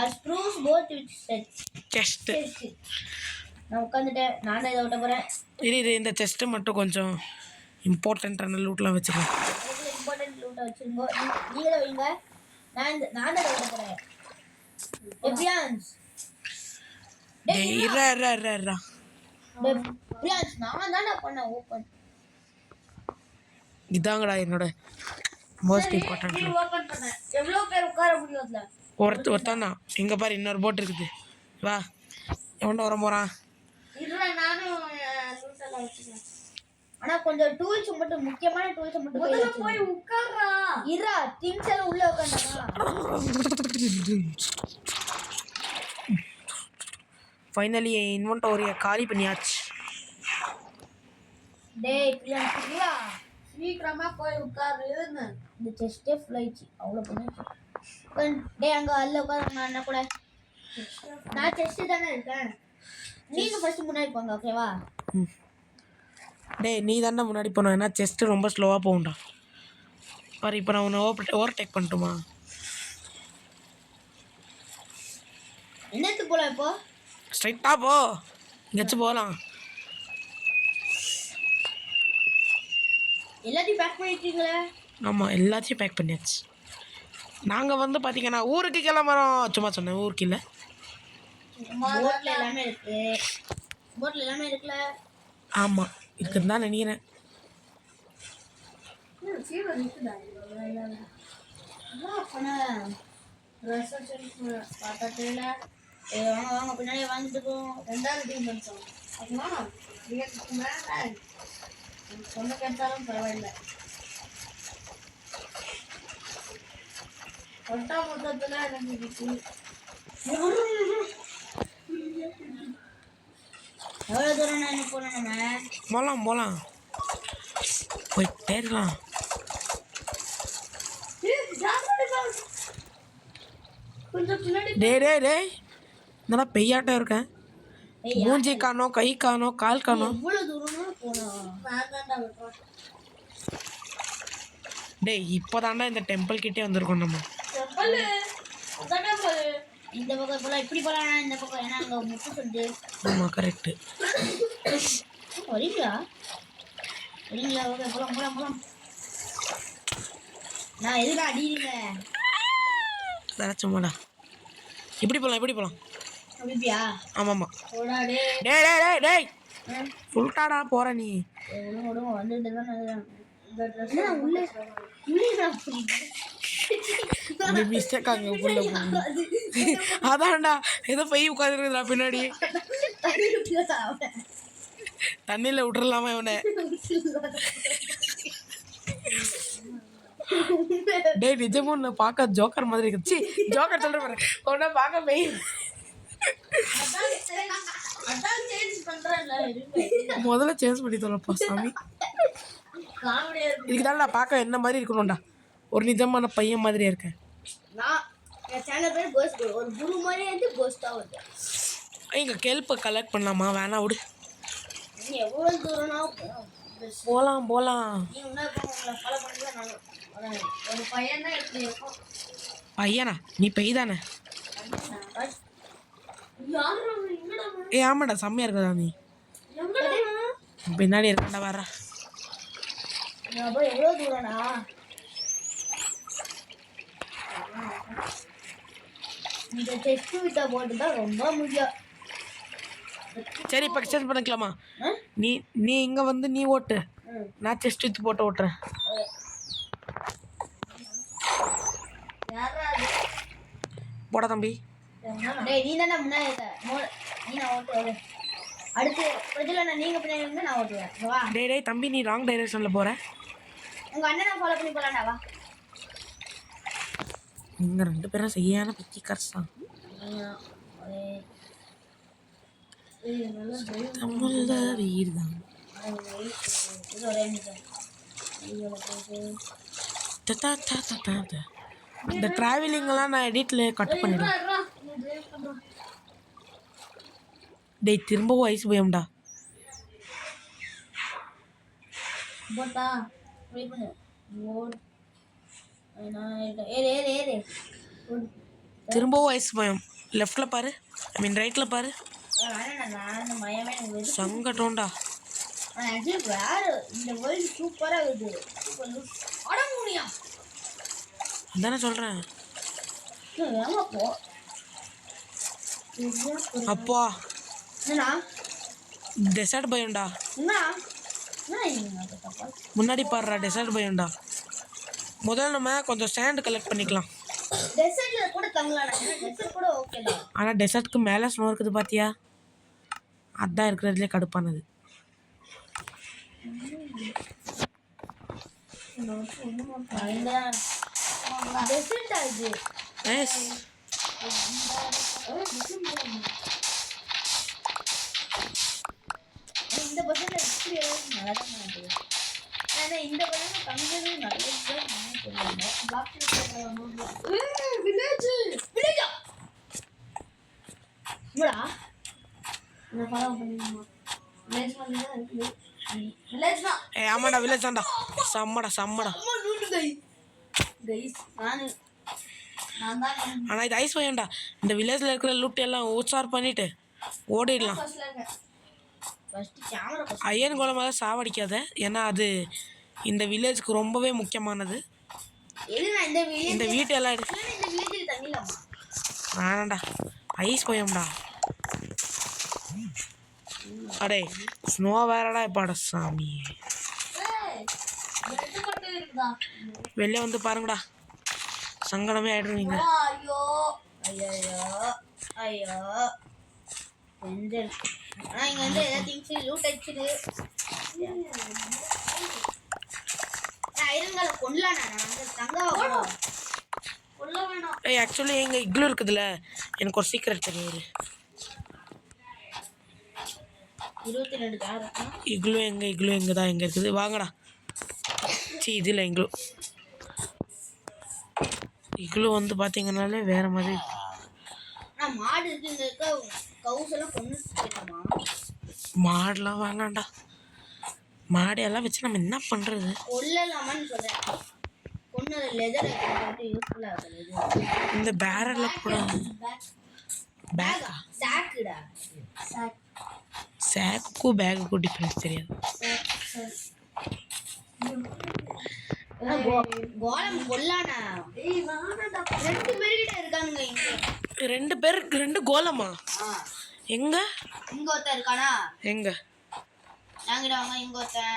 S2: அது ப்ரூவ்ஸ் போட் வித் செஸ்ட் நான் உட்காந்துட்டேன் நானும் இதை விட்ட போகிறேன்
S1: இது இந்த செஸ்ட்டு மட்டும் கொஞ்சம் இம்பார்ட்டண்ட்டான லூட்லாம் வச்சுருக்கேன்
S2: இம்பார்ட்டன்ட் லூட்டை வச்சுருங்கோ நீங்களே வைங்க நான் இதை விட போகிறேன் பிரியான்ஸ் பிரியான்ஸ் நான் தானே பண்ணேன் ஓப்பன்
S1: இதாங்கடா என்னோட மோஸ்ட் இம்பார்ட்டன்ட்
S2: ஓப்பன் பண்ணேன் எவ்வளோ பேர் உட்கார முடியும் அதில்
S1: ஒருத்தான் தான் இங்கே பாரு இன்னொரு போட் இருக்குது வா எவன்டா வர போகிறான்
S2: இல்லை நானும் லூட்டெல்லாம் வச்சுக்கிறேன் ஆனால் கொஞ்சம் டூல்ஸ் மட்டும் முக்கியமான டூல்ஸை மட்டும் போய் உட்கார்றா இரா திங்ஸ் எல்லாம் உள்ளே உட்காந்துடா
S1: ஃபைனலி இன்வென்டரியை காலி பண்ணியாச்சு
S2: டேய் பிரியா சீக்கிரமா போய் உட்காருன்னு இந்த செஸ்டே ஃபுல் ஆயிடுச்சு அவ்வளோ பண்ணிச்சு டேய் அங்கே அதில் உட்காந்து என்ன கூட நான் செஸ்ட்டு தானே இருக்கேன் நீங்கள் ஃபஸ்ட்டு முன்னாடி போங்க ஓகேவா
S1: டேய் நீ தானே முன்னாடி போனோம் ஏன்னா செஸ்ட்டு ரொம்ப ஸ்லோவாக போகும்டா பாரு இப்போ நான் உன்னை ஓவர்டேக் பண்ணட்டுமா
S2: என்னத்துக்கு போகலாம் இப்போ
S1: ஸ்ட்ரைட்டாக போ எங்கேயாச்சும் போகலாம்
S2: எல்லாத்தையும் பேக் பண்ணிட்டீங்களே
S1: ஆமாம் எல்லாத்தையும் பேக் பண்ணியாச்சு நாங்கள் வந்து பார்த்தீங்கன்னா ஊருக்கு கிளம்புறோம் சும்மா சொன்னேன் ஊருக்கு இல்லை
S2: போட்டில் எல்லாமே இருக்கு போட்ல எல்லாமே இருக்குல்ல.
S1: ஆமாம் இருக்குன்னு தான் நினைக்கிறேன்.
S2: ஃபீவர் இருக்குதா? என்ன பண்ண? ட்ரெஸ் பார்த்தா தெரியல. வாங்க வாங்க பின்னாடியே வாங்கிட்டு போவோம். 2வது டீம் பண்ணிட்டோம். அப்படின்னா நீங்கள் மேலே சொன்ன கேட்டாலும் பரவாயில்ல. ஒட்டா மொத்தத்தில் எனக்கு இருக்கு. எவ்வளோ தூரம் நான் என்ன போனோம் நம்ம?
S1: போகலாம் போயிட்டே இருக்கலாம்.
S2: கொஞ்சம் பின்னாடி
S1: டேய் என்னடா பெய்யாட்டம் இருக்கேன். மூஞ்சி காணோம், கை காணோம், கால் காணோம்.
S2: எவ்வளோ தூரமா போனோம்? நான் தாண்டா விட்டுறேன்.
S1: டேய் இப்போதாண்டா இந்த டெம்பிள் கிட்டே வந்திருக்கோம் நம்ம.
S2: இந்த பக்கம் போகலாம், இப்படி போகலாம். இந்த பக்கம் ஏன்னா அங்கே முட்டு சொல்லிட்டு.
S1: ஆமாம் கரெக்டு.
S2: வரீங்களா? ஓகே போகலாம். நான் எதுக்கு அடிக்கிறீங்க?
S1: சும்மாடா. இப்படி போகலாம்.
S2: அப்படியா?
S1: ஆமாம்
S2: போடா டே.
S1: டேய் சொல்லிட்டாடா போகிற நீ.
S2: விடுங்க வந்துட்டு தான் இந்த ட்ரெஸ் உள்ளே
S1: மிஸ்டேக் அங்கே உள்ள அதான்டா ஏதோ போய் உட்காந்துருக்குறா பின்னாடி. தண்ணியில் விட்டுறலாமா இவனை? டேய் நிஜமும் உன்னை பார்க்க ஜோக்கர் மாதிரி இருக்கு. ஜோக்கர் சொல்ற பாரு உன்னை பார்க்க போய் முதல்ல சேஞ்ச் பண்ணி சொல்லப்பா சாமி. இதுக்கு தான் நான் பார்க்க என்ன மாதிரி இருக்கணும்டா, ஒரு நிஜமான பையன் மாதிரியே இருக்கேன். இங்கே கெல்ப்பை கலெக்ட் பண்ணலாமா? வேணா விடு. போகலாம். பையனா? நீ பெய் தானே? ஆமாடா செம்மையா இருக்குதா நீ பின்னாடி இருக்கா வர.
S2: எவ்வளோ தூரம்டா? இந்த டெஸ்ட் விட்டா போட்டு தான் ரொம்ப முடியும்.
S1: சரி இப்போ எக்ஸ்சேஞ்ச் பண்ணிக்கலாமா? நீ இங்கே வந்து நீ ஓட்டு, நான் செஸ்ட் வித்து போட்டு ஓட்டுறேன். போட தம்பி.
S2: நீ தானே முன்னாடி நீ நான் ஓட்டுவேன். அடுத்து பிரஜில் நீங்கள் பின்னாடி வந்து நான் ஓட்டுவேன்.
S1: டேய் தம்பி நீ ராங் டைரக்ஷனில் போகிற.
S2: உங்கள் அண்ணனை ஃபாலோ பண்ணி போகலாண்டாவா?
S1: நீங்கள் 2 பேரும் செய்யான பற்றி கர்ஸ் தான். வீடு தான். இந்த ட்ராவலிங்கெல்லாம் நான் எடிட்டில் கட் பண்ணிடுவேன். டேய் திரும்பவும் ஐஸ் பயம்டா. திரும்பவும் ஐஸ் பயம். லெஃப்டில் பாரு, ஐ மீன் ரைட்டில் பாரு. சங்கட்டோண்டா. அதானே சொல்கிறேன். அப்பா டெசர்ட் பயம்டா. முன்னாடி பாடுறா டெசர்ட் பயம்டா. முதல்ல நம்ம கொஞ்சம் ஸ்டாண்ட் கலெக்ட் பண்ணிக்கலாம். ஆனால் டெசர்ட்க்கு மேலே ஸ்னோ இருக்குது பார்த்தியா? அதான் இருக்கிறதுலே கடுப்பானது.
S2: இந்த பசங்க இந்த பசங்க தங்குறது நல்லதுதான்.
S1: ஆமாடா வில்லேஜ் தான்டா. செம்மடா. ஆனால் இது ஐஸ் பையன்டா. இந்த வில்லேஜில் இருக்கிற லூட் எல்லாம் ஊச்சார் பண்ணிட்டு ஓடிடலாம். ஐயன் குளமாக சாவடிக்காத, ஏன்னா அது இந்த வில்லேஜுக்கு ரொம்பவே முக்கியமானது. இந்த வீட்டெல்லாம் வேணாண்டா, ஐஸ் பயம்டா. அடே ஸ்னோ வேறடா பாட சாமி.
S2: ரெண்டு மட்டும் இருக்குதா?
S1: வெளியே வந்து பாருங்கடா, சங்கடமே ஆயிடுவீங்க.
S2: ஐயோ ஐயோ ஐயோ ஆனா இங்க வந்து ஏதாவது திங்ஸ் லூட் அடிச்சுது. ஐரன்களை கொல்லலாம். நான் தங்க கொல்ல வேணாம்.
S1: ஏய் ஆக்சுவலி எங்கள் இக்லு இருக்குதுல்ல, எனக்கு ஒரு சீக்ரெட் தெரியுது.
S2: 22 கார்
S1: இக்லு எங்கே தான் எங்கே இருக்குது, வாங்கடா. இதில் இக்லு வந்து பார்த்தீங்கன்னாலே வேறு மாதிரி.
S2: ஆனால் மாடு இருக்கு, கவுஸ் எல்லாம் கொண்டு போயிட்டோமா?
S1: மாடெலாம் வாங்கலாம்டா. மாடையெல்லாம் வச்சு நம்ம என்ன பண்ணுறது?
S2: கொல்லலாமான்னு சொல்கிறேன். கொண்டு லெதர் யூஸ்ஃபுல்லாக இருக்குது.
S1: இந்த பேரலில் கூட பேக்கா
S2: சாக்குடா
S1: சாக்குக்கும் பேக்குக்கும் டிஃப்ரென்ஸ் தெரியாது.
S2: கோலம் கொல்லானா 2 பேர்கிட்ட இருக்கானுங்க. இங்க
S1: 2 பேர் 2 கோலமா? எங்க
S2: இங்க ஒருத்தன் இருக்கானா?
S1: எங்க
S2: நாங்கிட்ட வாங்க. இங்க ஒருத்தன்.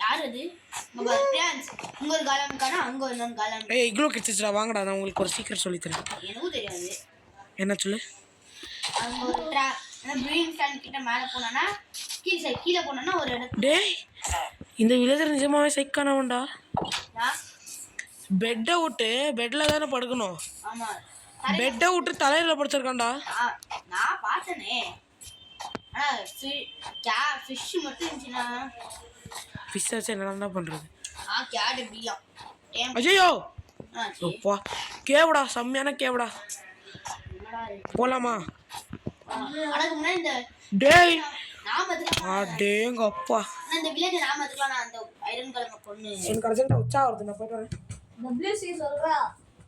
S2: யார் அது? இங்க ஒரு காலம் இருக்கானா? அங்க ஒரு காலம்.
S1: ஏய் இக்லோ கிடச்சிச்சுடா, வாங்கடா. நான் உங்களுக்கு ஒரு சீக்கிரம் சொல்லித்தரேன்.
S2: எனக்கும் தெரியாது.
S1: என்ன சொல்லு?
S2: அங்க ஒரு கிரீன் ஸ்டாண்ட் கிட்ட மேல போனானா கீழே போனானா ஒரு இடத்துல.
S1: டேய் இந்த வில்லேஜர் நிஜமாவே சைக்கானவன்டா. பெட்டை விட்டு பெட்டில் தானே படுக்கணும்.
S2: ஆமா,
S1: பெட்டை விட்டு தலையில் படுத்திருக்கான்டா.
S2: நான் பார்த்தனே. ஆனா ஃபிஷ் மட்டும் இருந்துச்சுன்னா
S1: ஃபிஷ் வச்சு என்னடா பண்ணுறது?
S2: கேட் எப்படிலாம்.
S1: ஐயோ அப்பா, கேவடா, செம்மையான கேவடா. போலாமா?
S2: அதுக்கு முன்னாடி இந்த
S1: டேய்
S2: நாம
S1: அடேங்க அப்பா,
S2: இந்த வில்லேஜ் நாம எடுத்துக்கலாம். நான் அந்த ஐரன் கலமை கொண்டு
S1: எனக்கு அர்ஜென்ட்டாக உச்சா வருது. நான் போயிட்டு வரேன்.
S2: WC சொல்றா,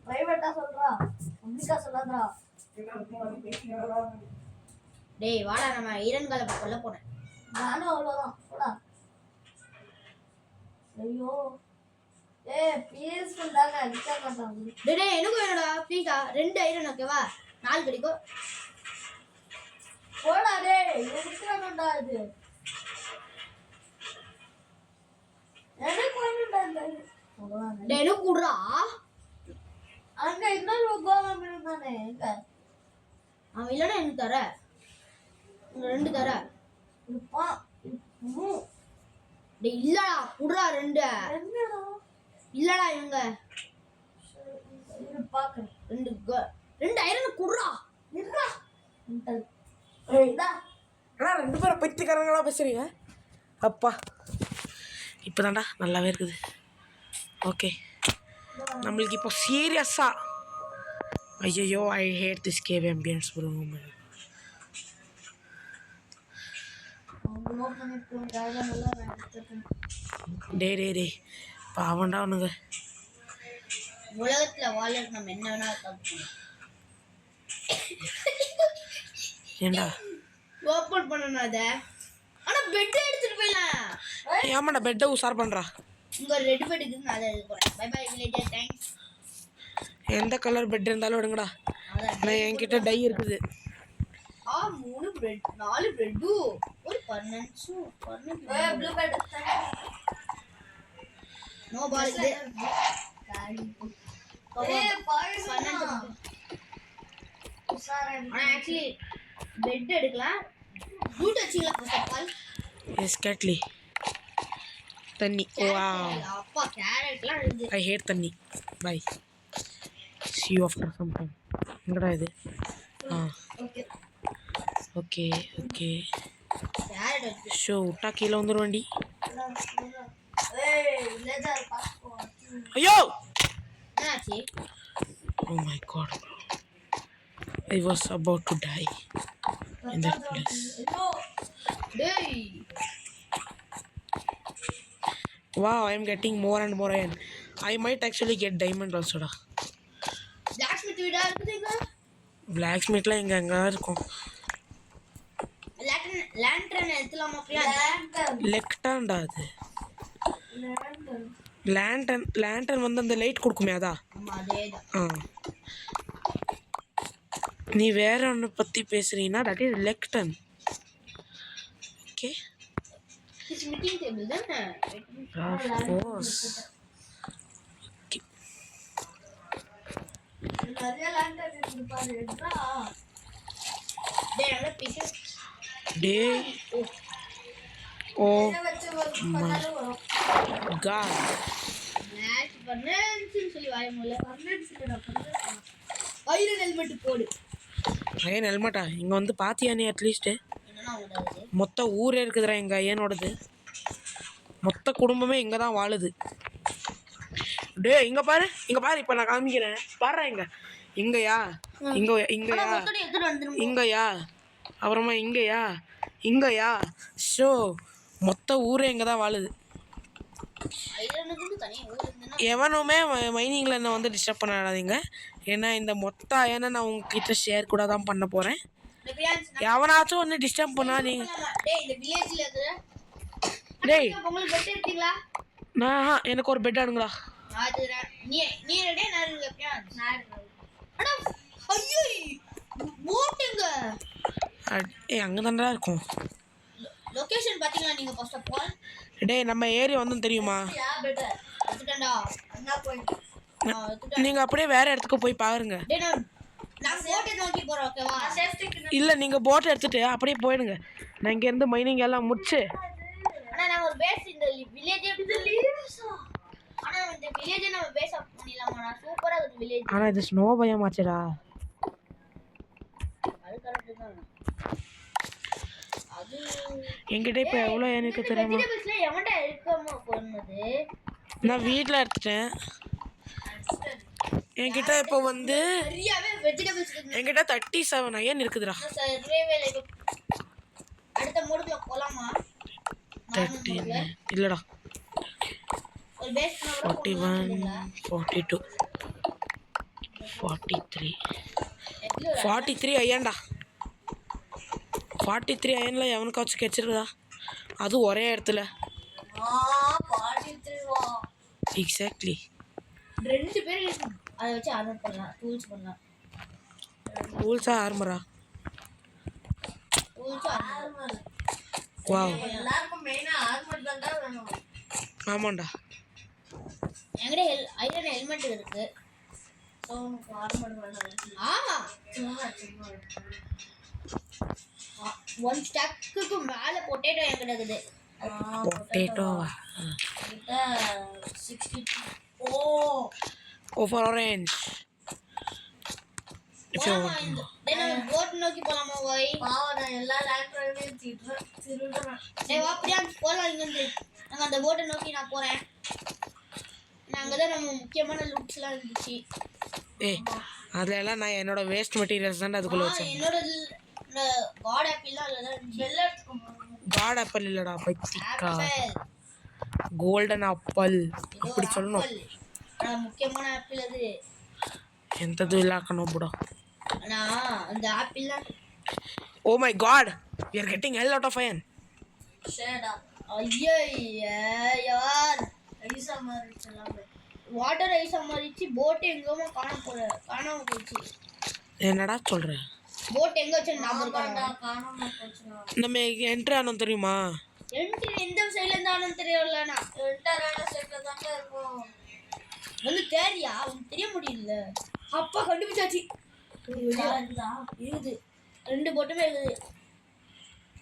S2: பிரைவேட்டா சொல்றா, பப்ளிக்கா சொல்லாதடா. டேய் வாடா, நம்ம ஐரன் கலமை கொல்ல போறேன். நானும் அவ்வளவுதான். போடா. ஐயோ பீஸ்ஃபுல் தாங்க அடிச்சா மாட்டாங்க. டேய் எனக்கு வேணும்டா ப்ளீஸ்டா. 2 ஐரன் ஓகேவா? 4 கிடைக்கும். போடா டேய், எனக்கு வேணும்டா இது. எனக்கு வேணும்டா இந்த. டேய் எனக்கு குடுறா. அங்க இன்னொரு கோலம் இருந்தானே எங்க? அவன் இல்லனா எனக்கு தர. உங்க 2 தர. இப்பா டேய் இல்லடா குடுறா 2. என்னடா? இல்லடா இவங்க. இது பாக்க 2 ஐரன் குடுறா. இருடா.
S1: ஆனால் 2 பேரும் பைத்தியக்காரங்களா பேசுறீங்க. அப்பா இப்போ தான்டா நல்லாவே இருக்குது. ஓகே, நம்மளுக்கு இப்போ சீரியஸாக ஐயோ I hate this cave ambience bro. டே பாவண்டா அவனுங்க.
S2: உலகத்துல வாழறதுக்கு நம்ம என்ன வேணா தப்பு.
S1: ஏண்டா
S2: ஓபன் பண்ணனும் அத. ஆனா பெட் எடுத்துட்டு போயிடலாம்.
S1: ஏமாடா பெட்டை உசார் பண்றா.
S2: இங்க ஒரு ரெட் பெட் இருக்கு, நான் அதை எடுக்க போறேன். Bye bye villager, thanks.
S1: எந்த கலர் பெட் இருந்தாலும் எடுங்கடா. நான் என்கிட்ட டை இருக்குது.
S2: 3 பிரெட் 4 பிரெட் ஒரு 12 ப்ளூ பெட். நோ பால் இது. ஆக்சுவலி பெட் எடுக்கலாம். ரூட் வச்சிங்களா ஃபர்ஸ்ட் ஆஃப் ஆல்?
S1: எஸ் கேட்லி. தண்ணி. வாவ்
S2: அப்பா கேரட்லாம் இருக்கு.
S1: ஐ ஹேட் தண்ணி. Bye see you after some time. எங்கடா இது?
S2: ஓகே
S1: ஓகே ஓகே
S2: கேரட் இருக்கு.
S1: ஷோ விட்டா கீழே வந்துடும் வண்டி.
S2: ஏய் வில்லேஜர் பாஸ்போ.
S1: ஐயோ
S2: என்னாச்சு?
S1: oh my god bro, I was about to die in that place.
S2: டேய்
S1: wow, I am getting more and more iron. I might actually get diamond also da.
S2: blacksmith வீடா இருக்குதுங்க.
S1: blacksmithலாம் எங்க இருக்கும்?
S2: லேண்டர்ன் எடுத்துலாமா?
S1: லெக்டான்டா அது. லேண்டன் வந்து அந்த லைட் கொடுக்குமே அதா?
S2: ஆமா அதேதான்.
S1: நீ வேற ஒன்று பற்றி பேசுறீங்கன்னா தட் இஸ் லெக்டன். ஓகே
S2: It's meeting table தானே?
S1: Of course.
S2: நிறைய லேண்ட் இருக்கு பாரு. எடுறா. டேய் அங்க பிச்சு.
S1: டே ஓ
S2: என்ன வச்சு பண்ணாலும் வரும்.
S1: காட்
S2: மேட்ச் பண்ணேன்னு சொல்லி வாய மூல. பண்ணேன்னு சொல்லுடா பண்ணேன். ஐரன் ஹெல்மெட் போடு.
S1: ஐயன் ஹெல்மெட்டா? இங்கே வந்து பாத்தியா நீ அட்லீஸ்ட்டு?
S2: என்னன்னா உனது?
S1: மொத்த ஊரே இருக்குதுடா எங்கள் ஐயனோடது. மொத்த குடும்பமே இங்கே தான் வாழுது. டே இங்கே பாரு, இங்கே பாரு, இப்போ நான் காமிக்கிறேன் பாரு. இங்கேயா இங்கேயா இங்கேயா அப்புறமா இங்கேயா ஷோ மொத்த ஊரே இங்கே தான் வாழுது. எவனுமே மைனிங்கில் என்ன வந்து டிஸ்டர்ப் பண்ணாதீங்க. ஏன்னா இந்த மொத்த ஐயனை நான் உங்ககிட்ட ஷேர் கூட தான் பண்ண போகிறேன். எவனாச்சும் ஒன்று டிஸ்டர்ப் பண்ணா நீங்கள் டேய் நான் எனக்கு ஒரு பெட் ஆடுங்களா. அங்கே தானடா இருக்கும்.
S2: லொகேஷன் பாத்தீங்களா நீங்க ஃபர்ஸ்ட் ஆஃப் ஆல்?
S1: டேய் நம்ம ஏரியா வந்து தெரியுமா? நீங்கள் அப்படியே வேற இடத்துக்கு போய் பாருங்க. இல்லை நீங்கள் போட்டை எடுத்துட்டு அப்படியே போயிடுங்க. நான் இங்கேருந்து மைனிங் எல்லாம் முடிச்சு ஆனால் இது ஸ்னோ பயமாச்சடா. என்கிட்ட இப்போ எவ்வளோ எனக்கு தெரியுமா? நான் வீட்டில் எடுத்துட்டேன். என்கிட்ட இப்போ வந்து என்கிட்ட 37 ஐயன் இருக்குதுடா. 13 இல்லைடா 41 42 43 ஐயன்டா. 43 ஐயனில் எவனுக்காச்சும் கிடச்சிருக்குதா? அது ஒரே இடத்துல. எக்ஸாக்ட்லி
S2: 2 பேர் அதை வச்சு ஆர்மர் பண்ணலாம்.
S1: டூல்ஸா ஆர்மரா? வாவ்
S2: எல்லாருக்கும் மெயினா ஆர்மர் தான் வேணும்.
S1: ஆமாண்டா
S2: என்கிட்ட ஐரன் ஹெல்மெட் இருக்கு. சோ உனக்கு ஆர்மர் வேணும். ஆமா ஒன் ஸ்டாக்குக்கு மேல பொட்டேட்டோ என்கிட்ட இருக்குது.
S1: பொட்டேட்டோவா?
S2: 62.
S1: ஓ ஃபார் ஆரஞ்ச்.
S2: போட் நோக்கி போலாமா? போய் நான் எல்லா லேண்ட் ட்ரைவையும் திருடுறேன். டேய் வா பிரியான்ஸ் போலாம். இங்க நாங்க அந்த போட்டை நோக்கி நான் போறேன். நாங்க தான் நம்ம முக்கியமான லூட்ஸ்லாம் இருந்துச்சு.
S1: ஏய் அதெல்லாம் நான் என்னோட வேஸ்ட் மெட்டீரியல்ஸ் தான் அதுக்குள்ள வச்சேன்.
S2: என்னோட காட் ஆப்பிள்லாம் இல்ல.
S1: காட் ஆப்பிள் இல்லடா பைத்தியக்கா. கோல்டன் ஆப்பிள் அப்படி சொல்லணும்.
S2: முக்கியமான ஆப்பிள் அது.
S1: எந்தது இல்லாக்கணும் ப்ரோ.
S2: ஆனா அந்த ஆப்பிள்லாம்
S1: oh my god we are getting hell out of iron.
S2: ஷேடா ஐயே யார் ஐசா மாறிச்சலாம். வாட்டர் ஐசா மாறிச்சு. போட் எங்கமா காணாம போச்சு.
S1: என்னடா சொல்ற?
S2: போட் எங்க வச்சு ஞாபகம் காணாம போச்சுனா
S1: நம்ம என்ட்ரி ஆனோம் தெரியுமா?
S2: என்ட்ரி எந்த சைடுல இருந்து ஆனோம் தெரியலனா. என்டரான சைடுல தான் இருக்கும். வந்து தேரியா உனக்கு தெரிய முடியல. அப்பா கண்டுபிடிச்சாச்சு. இருக்குது 2 போட்டுமே இருக்குது.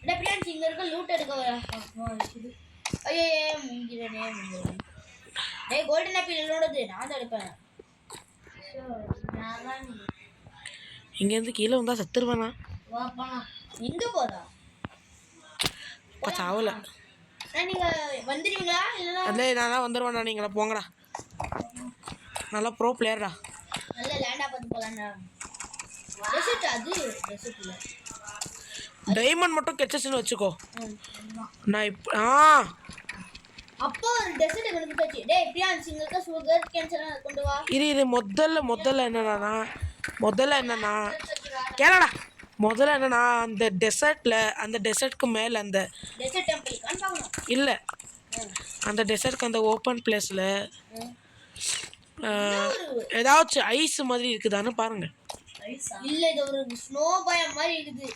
S2: என்ன பிரியான்ஸ் இங்க இருக்க லூட் எடுக்க வர. ஐயே முங்கிரனே. டேய் கோல்டன் ஆப்பிள் என்னோடது. நான் தான் எடுப்பேன்.
S1: இங்கேருந்து கீழே வந்தா செத்துருவேனா?
S2: வா போலாம். எங்க போறா?
S1: சாவல.
S2: நீங்க வந்துருவீங்களா? இல்ல
S1: அதே நான் வந்துருவேன்டா. நீங்களா போங்கடா. நல்லா ப்ரோ பிளேயர்டா.
S2: நல்ல லேண்டா பார்த்து போலாம்டா. டெசர்ட் அது டெசர்ட் இல்ல.
S1: டைமண்ட் மட்டும் கெச்சஸ்னு வச்சுக்கோ. நான்
S2: அப்போ ஒரு டெசர்ட் எனக்கு போச்சு. டேய் பிரியான்ஸ் இங்க இருக்க சுகர் கேன்சர் கொண்டு வா.
S1: இது முதல்ல என்னன்னா கேளடா. முதல்ல என்னன்னா அந்த டெசர்ட்க்கு மேல அந்த
S2: டெசர்ட் டெம்பிள் காண்பாங்க.
S1: இல்ல அந்த டெசர்ட்க்கு அந்த ஓப்பன் பிளேஸ்ல ஏதாச்சும் ஐஸ் மாதிரி இருக்குதான்னு பாருங்க.
S2: இல்ல இது ஒரு ஸ்னோ பயம் மாதிரி இருக்குது.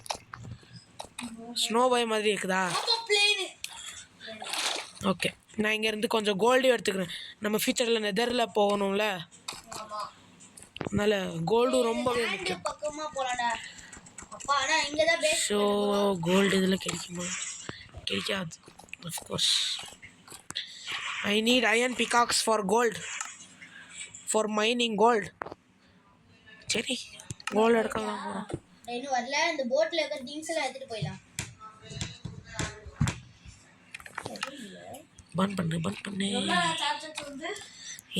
S1: ஸ்னோ பாய் மாதிரி இருக்குதா?
S2: அப்ப பிளேன்.
S1: ஓகே, நான் இங்கேருந்து கொஞ்சம் கோல்டு எடுத்துக்கிறேன். நம்ம ஃபியூச்சரில் நெதரில் போகணும்ல,
S2: ஆமா.
S1: அதனால் கோல்டு ரொம்பவே
S2: லேண்ட்
S1: முக்கியம்.
S2: பக்கமா போலாம்டா. அப்பா ஆனா இங்க தான் பேஸ்.
S1: ஸோ கோல்டு இதில் கிடைக்குமா? கிடைக்காது. Of course I need iron pickaxe for gold, for mining gold. சரி, கோல்டு எடுக்கலாம் போகிறோம்.
S2: இன்னும் வரல. இந்த போட்ல இருக்க திங்ஸ் எல்லாம் எடுத்துட்டு போயிடலாம்.
S1: பன் பண்ணு.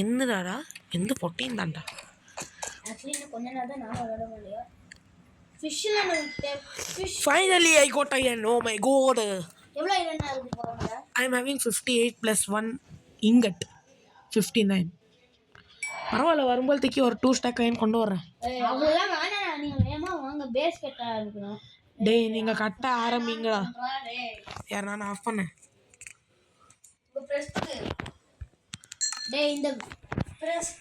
S1: என்னடாடா, எந்த பொட்டையும் தான்டா.
S2: ஆக்சுவலி இன்னும் கொஞ்ச நேரம் தான் நான் விளையாட முடியும். ஃபிஷ்ல fish
S1: finally I got iron. Oh my god.
S2: எவ்வளவு ஐரன் ஆகுது பாருங்க.
S1: I am having 58 + 1 ingot 59. பரவாயில்ல, வரும்போதுக்கு ஒரு 2 ஸ்டாக் அயன் கொண்டு வரேன்.
S2: அவ்வளோதான் வேணாம். நீங்க வேகமா வாங்க, பேஸ் கட்ட ஆரம்பிக்கணும்.
S1: டேய், நீங்கள் கட்ட ஆரம்பிங்களா? யார் நான் ஆஃப் பண்ணேன்.
S2: டேய் இந்த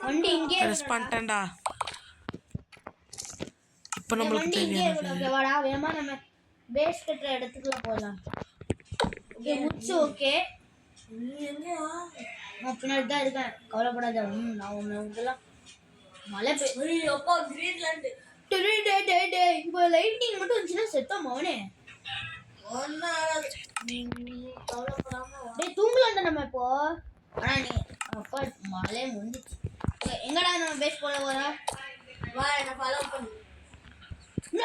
S2: வண்டி இங்கே
S1: ப்ரெஸ் பண்ணிட்டேன்டா. இப்போ நம்மளுக்கு
S2: வண்டி இங்கே
S1: தேவையான
S2: ஓகே வாடா. வேகமா நம்ம பேஸ் கட்டுற இடத்துக்குள்ள போகலாம். ஓகே முச்சு. ஓகே நான் பின்னாடி தான் இருக்கேன், கவலைப்படாத. நான் இதெல்லாம் மழை பெய்யப்பா கிரீன்லாண்டு. இப்போ லைட்டிங் மட்டும் வந்துச்சுன்னா செத்தோம் மவனே. டேய் தூங்கலாம்டா நம்ம இப்போ. ஆனா நீ அப்பா மழை முடிஞ்சிச்சு. எங்கடா நம்ம பேஸ் போட போறா? வா என்ன ஃபாலோ பண்ணு.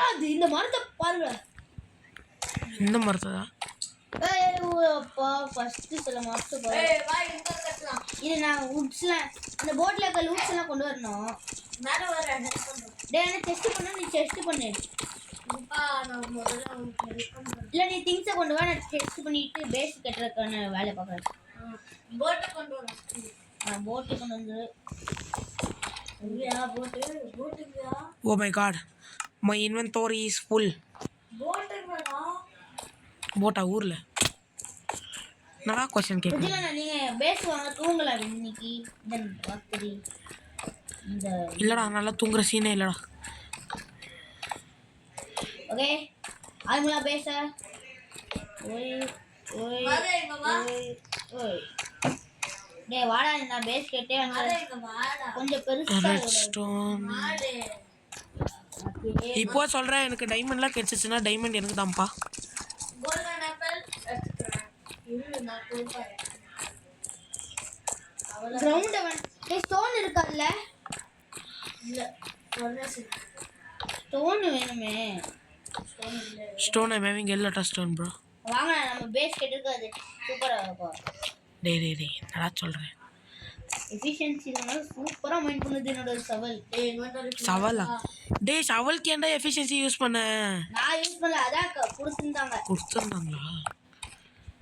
S2: அது இந்த மரத்தை பாருங்க.
S1: இந்த மரத்தா?
S2: அப்பா ஃபர்ஸ்ட் சில மாசம் போய் வா இங்க கட்டலாம். இது நான் உட்ஸ்லாம் அந்த போட்ல இருக்க லூட்ஸ் எல்லாம் கொண்டு வரணும். மேல வர ஹெல்ப் பண்ணு. டேய் என்ன டெஸ்ட் பண்ணு. நீ டெஸ்ட் பண்ணு. அப்பா நான் முதல்ல இல்ல நீ திங்ஸ் கொண்டு வா. நான் டெஸ்ட் பண்ணிட்டு பேஸ் கட்டறதுக்கான வேலை பார்க்கறேன். போட் கொண்டு வா. போட் கொண்டு வந்து போட்டுங்க.
S1: Oh my god, my inventory is full.
S2: போட்டுங்கடா.
S1: போட்டா ஊரில்? நல்லா கொஸ்டின் கேட்குறேன்.
S2: இல்ல நீங்க பேஸ் வாங்க தூங்கலாம் இன்னைக்கு. தென் ராத்திரி இந்த
S1: இல்லைடா, நல்லா தூங்குற சீனே இல்லைடா.
S2: ஓகே ஆளுங்களா பேச. ஓய் ஓய் ஓய் டேய் வாடா. நான் பேஸ் கேட்டே கொஞ்சம் பெருசா
S1: ரெட்ஸ்டோன். இப்போ சொல்கிறேன், எனக்கு டைமண்ட்லாம் கிடைச்சிச்சுன்னா டைமண்ட் எனக்கு தான்ப்பா.
S2: கோல்டன் ஆப்பிள் எடுத்துக்கிறேன். நான் கொடுப்பேன். கிரவுண்ட் அவன் டேய் ஸ்டோன் இருக்காதுல? இல்ல ஸ்டோன் வேணுமே. ஸ்டோன் இல்ல.
S1: ஸ்டோன் ஐ மேவிங் எல்லோட்டா ஸ்டோன் ப்ரோ.
S2: வாங்க நம்ம பேஸ் கேட்டிருக்காது. சூப்பரா இருக்கும்.
S1: டேய் என்னடா சொல்கிறேன்.
S2: எஃபிஷியன்சி இதனால சூப்பரா மைண்ட் பண்ணுது என்னோட சவல்.
S1: சவலா? டேய் சவலுக்கு ஏன்டா எஃபிஷியன்சி யூஸ் பண்ண?
S2: நான் யூஸ் பண்ணல, அதான் கொடுத்துருந்தாங்களா?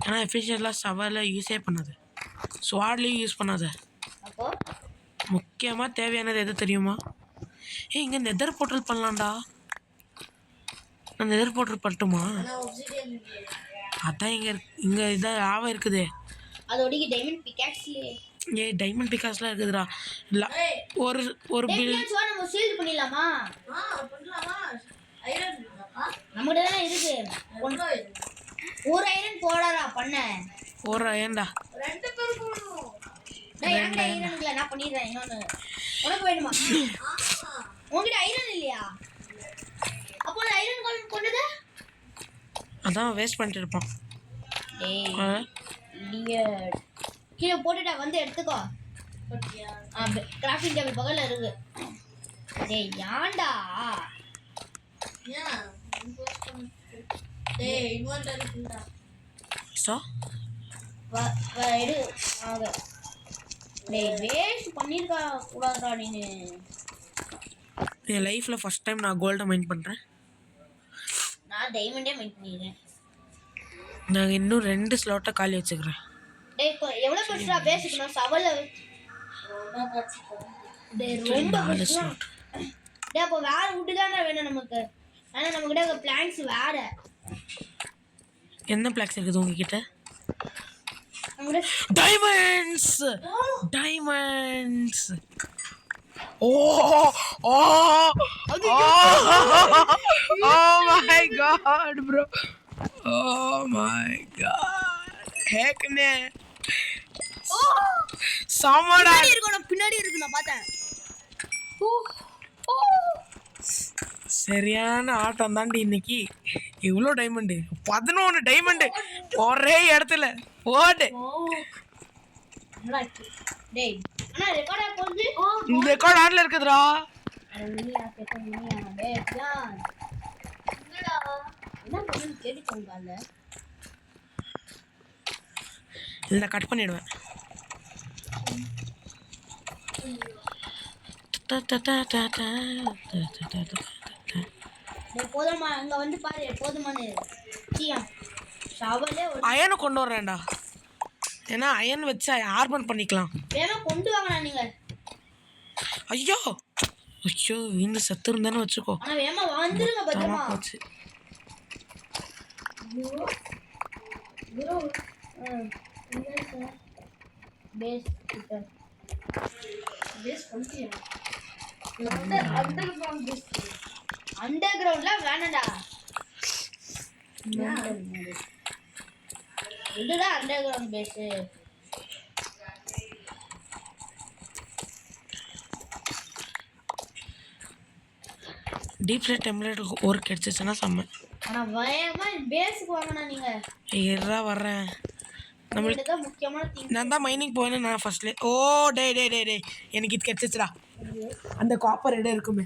S1: ஏன்னா எஃபிஷியன்ட்லாம் சவலை யூஸே பண்ணாது, ஸ்வாட்லேயும் யூஸ் பண்ணாத.
S2: அப்போ
S1: முக்கியமாக தேவையானது எது தெரியுமா? இங்கே நெதர் போர்ட்டல் பண்ணலாம்டா. நான் நெதர் போர்ட்டல் பண்ணட்டுமா? அதான் இங்கே இதான் லாவா இருக்குது.
S2: அதோட டைமண்ட் பிகாக்ஸ்லயே
S1: டைமண்ட் பிகாஸ்லாம் இருக்குதுடா. இல்லை ஒரு பில்
S2: நம்ம ஷீல்ட் பண்ணிடலாமா? பண்ணலாமா? ஐரன் நம்மகிட்ட தானே இருக்கு. ஒரு ஐரன் போடாதா பண்ண.
S1: ஒரு ஐரன்டா.
S2: ரெண்டு பேர் போடணும். நான் என்கிட்ட ஐரன் இல்ல, நான் பண்ணிடுறேன். இன்னொன்று உனக்கு வேணுமா? உங்ககிட்ட ஐரன் இல்லையா? அப்போ ஐரன் கால் கொண்டது
S1: அதான் வேஸ்ட் பண்ணிட்டு இருப்பான்.
S2: இடியட். கீழே போட்டுட்டா வந்து எடுத்துக்கோ. கிராஃப்டிங் டேபிள் பக்கத்துல இருக்கு. டேய் யாண்டா? டேய் இன்வெர்ட்டர் இருக்குடா.
S1: சோ
S2: எடு ஆக. டேய் வேஸ்ட் பண்ணிருக்கா கூடாதா நீ?
S1: என் லைஃப்பில் ஃபர்ஸ்ட் டைம் நான் கோல்டை மைண்ட் பண்ணுறேன்.
S2: நான் டைமண்டே மைண்ட் பண்ணிடுறேன்.
S1: நாங்கள் இன்னும் 2 ஸ்லாட்டை காலி வச்சுக்கிறேன்.
S2: டேய் இப்போ எவ்வளோ பெருசா பேசிக்கணும் சவலை? டேய் ரொம்ப
S1: 4 ஸ்லாட்.
S2: டேய் அப்போ வேற வுட்டு தானே வேணும் நமக்கு. ஆனால் நம்மக்கிட்ட பிளான்ஸ் வேற.
S1: என்ன பிளாக்ஸ் இருக்குது உங்ககிட்ட?
S2: நம்மகிட்ட
S1: டைமண்ட்ஸ். ஓ ஓ
S2: அது
S1: Oh my god, bro. Oh my god. ஹேக்னே சாமாடா.
S2: பின்னாடி இருக்கு நான் பார்த்தேன்.
S1: சரியான ஆட்டம் தாண்டி இன்னைக்கு. இவ்வளோ டைமண்டு 11 டைமண்டு ஒரே இடத்துல ஓடு.
S2: டேய் அண்ணா ரெக்கார்டா போகுது.
S1: இந்த ரெக்கார்ட் ஆன்ல இருக்குதுடா. இல்லை கட் பண்ணிடுவேன்.
S2: போதுமா அங்க வந்து பாரு போதுமானு.
S1: அயனை கொண்டு வரேன்டா. ஏன்னா அயன் வச்சு ஆர்பன் பண்ணிக்கலாம்.
S2: வேணா கொண்டு வாங்கண்ணா நீங்க.
S1: ஐயோ ஐயோ வீந்து செத்து இருந்தானு வச்சுக்கோ.
S2: ஆனா வேமா வந்துருங்க பத்திரமா.
S1: போச்சு.
S2: பேஸ் கிட்ட பேஸ் பண்ணியா அண்டர் கிரவுண்ட்ல வேணடா. இதுதான் underground base.
S1: Deep flight template ஒரு கிடைச்சிச்சுன்னா செம்ம.
S2: ஆனா பயமா பேஸ்க்கு வாங்கண்ணா நீங்க.
S1: ஏறா வர்றேன். நம்மளுக்கு
S2: தான் முக்கியமான திங்.
S1: நான் தான் மைனிங் போவேன்னு நான் ஃபர்ஸ்ட்லேயே. ஓ டே டே டே டே எனக்கு இது கிடைச்சிச்சுடா. அந்த காப்பர் இடம் இருக்குமே.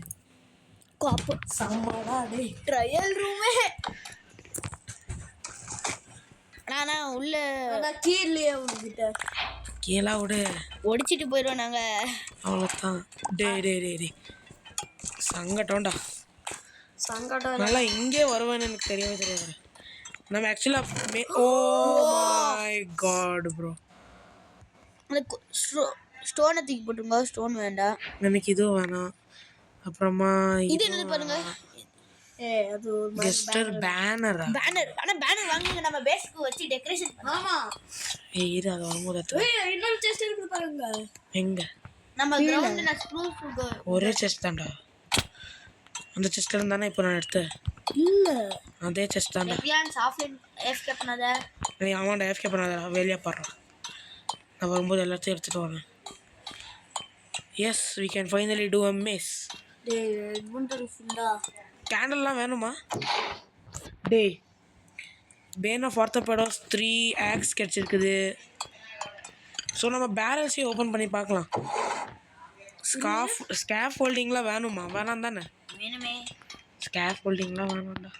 S2: காப்பர்
S1: சாமாடா டே.
S2: ட்ரையல் ரூமே. நானா உள்ள கீழே உங்ககிட்ட
S1: கீழே விடு.
S2: ஒடிச்சிட்டு போயிடுவோம் நாங்க.
S1: அவ்வளோதான். டே டே டே டே சங்கட்டோண்டா.
S2: சங்கடம்
S1: நல்லா இங்கே வருவேன்னு எனக்கு தெரியவே தெரியாது. நம்ம ஆக்சுவலாக ஓ மை காட் ப்ரோ.
S2: ஸ்டோனை தூக்கி போட்டுங்க. ஸ்டோன் வேண்டாம்
S1: எனக்கு இதுவும் வேணாம். அப்புறமா
S2: இது என்னது பாருங்க. அது
S1: கெஸ்டர் பேனர்.
S2: பேனர். ஆனா பேனர் வாங்குங்க நம்ம பேஸ்க்கு வச்சு டெக்கரேஷன். ஆமா
S1: இரு அது வரும்போது
S2: இன்னொரு செஸ்ட் இருக்கு பாருங்க.
S1: எங்க
S2: நம்ம கிரவுண்ட்ல ஸ்க்ரூஸ்
S1: ஒரே செஸ்ட் தான்டா. அந்த செஸ்ட் இருந்தானே இப்போ நான் எடுத்தேன்.
S2: இல்ல
S1: அதே செஸ்ட் தான்டா.
S2: எபியான்ஸ் ஆஃப்லைன் எஃப்கே பண்ணாத.
S1: நீ ஆமாண்டா எஃப்கே பண்ணாதடா. வெளியே பாடுறா. நான் வரும்போது எல்லாத்தையும் எடுத்துகிட்டு வரேன். Yes we can finally do a miss. கேண்டல்லாம் வேணுமா? டே பேன் ஆஃப் ஆர்த்தோபெடோஸ் 3 ஆக்ஸ் கிடச்சிருக்குது. ஸோ நம்ம பேரல்ஸையும் ஓப்பன் பண்ணி பார்க்கலாம். ஸ்கேஃப் ஹோல்டிங்லாம் வேணுமா? வேணாம் தானே?
S2: வேணுமே.
S1: ஸ்கேஃப் ஹோல்டிங்லாம் வேணாம்டா.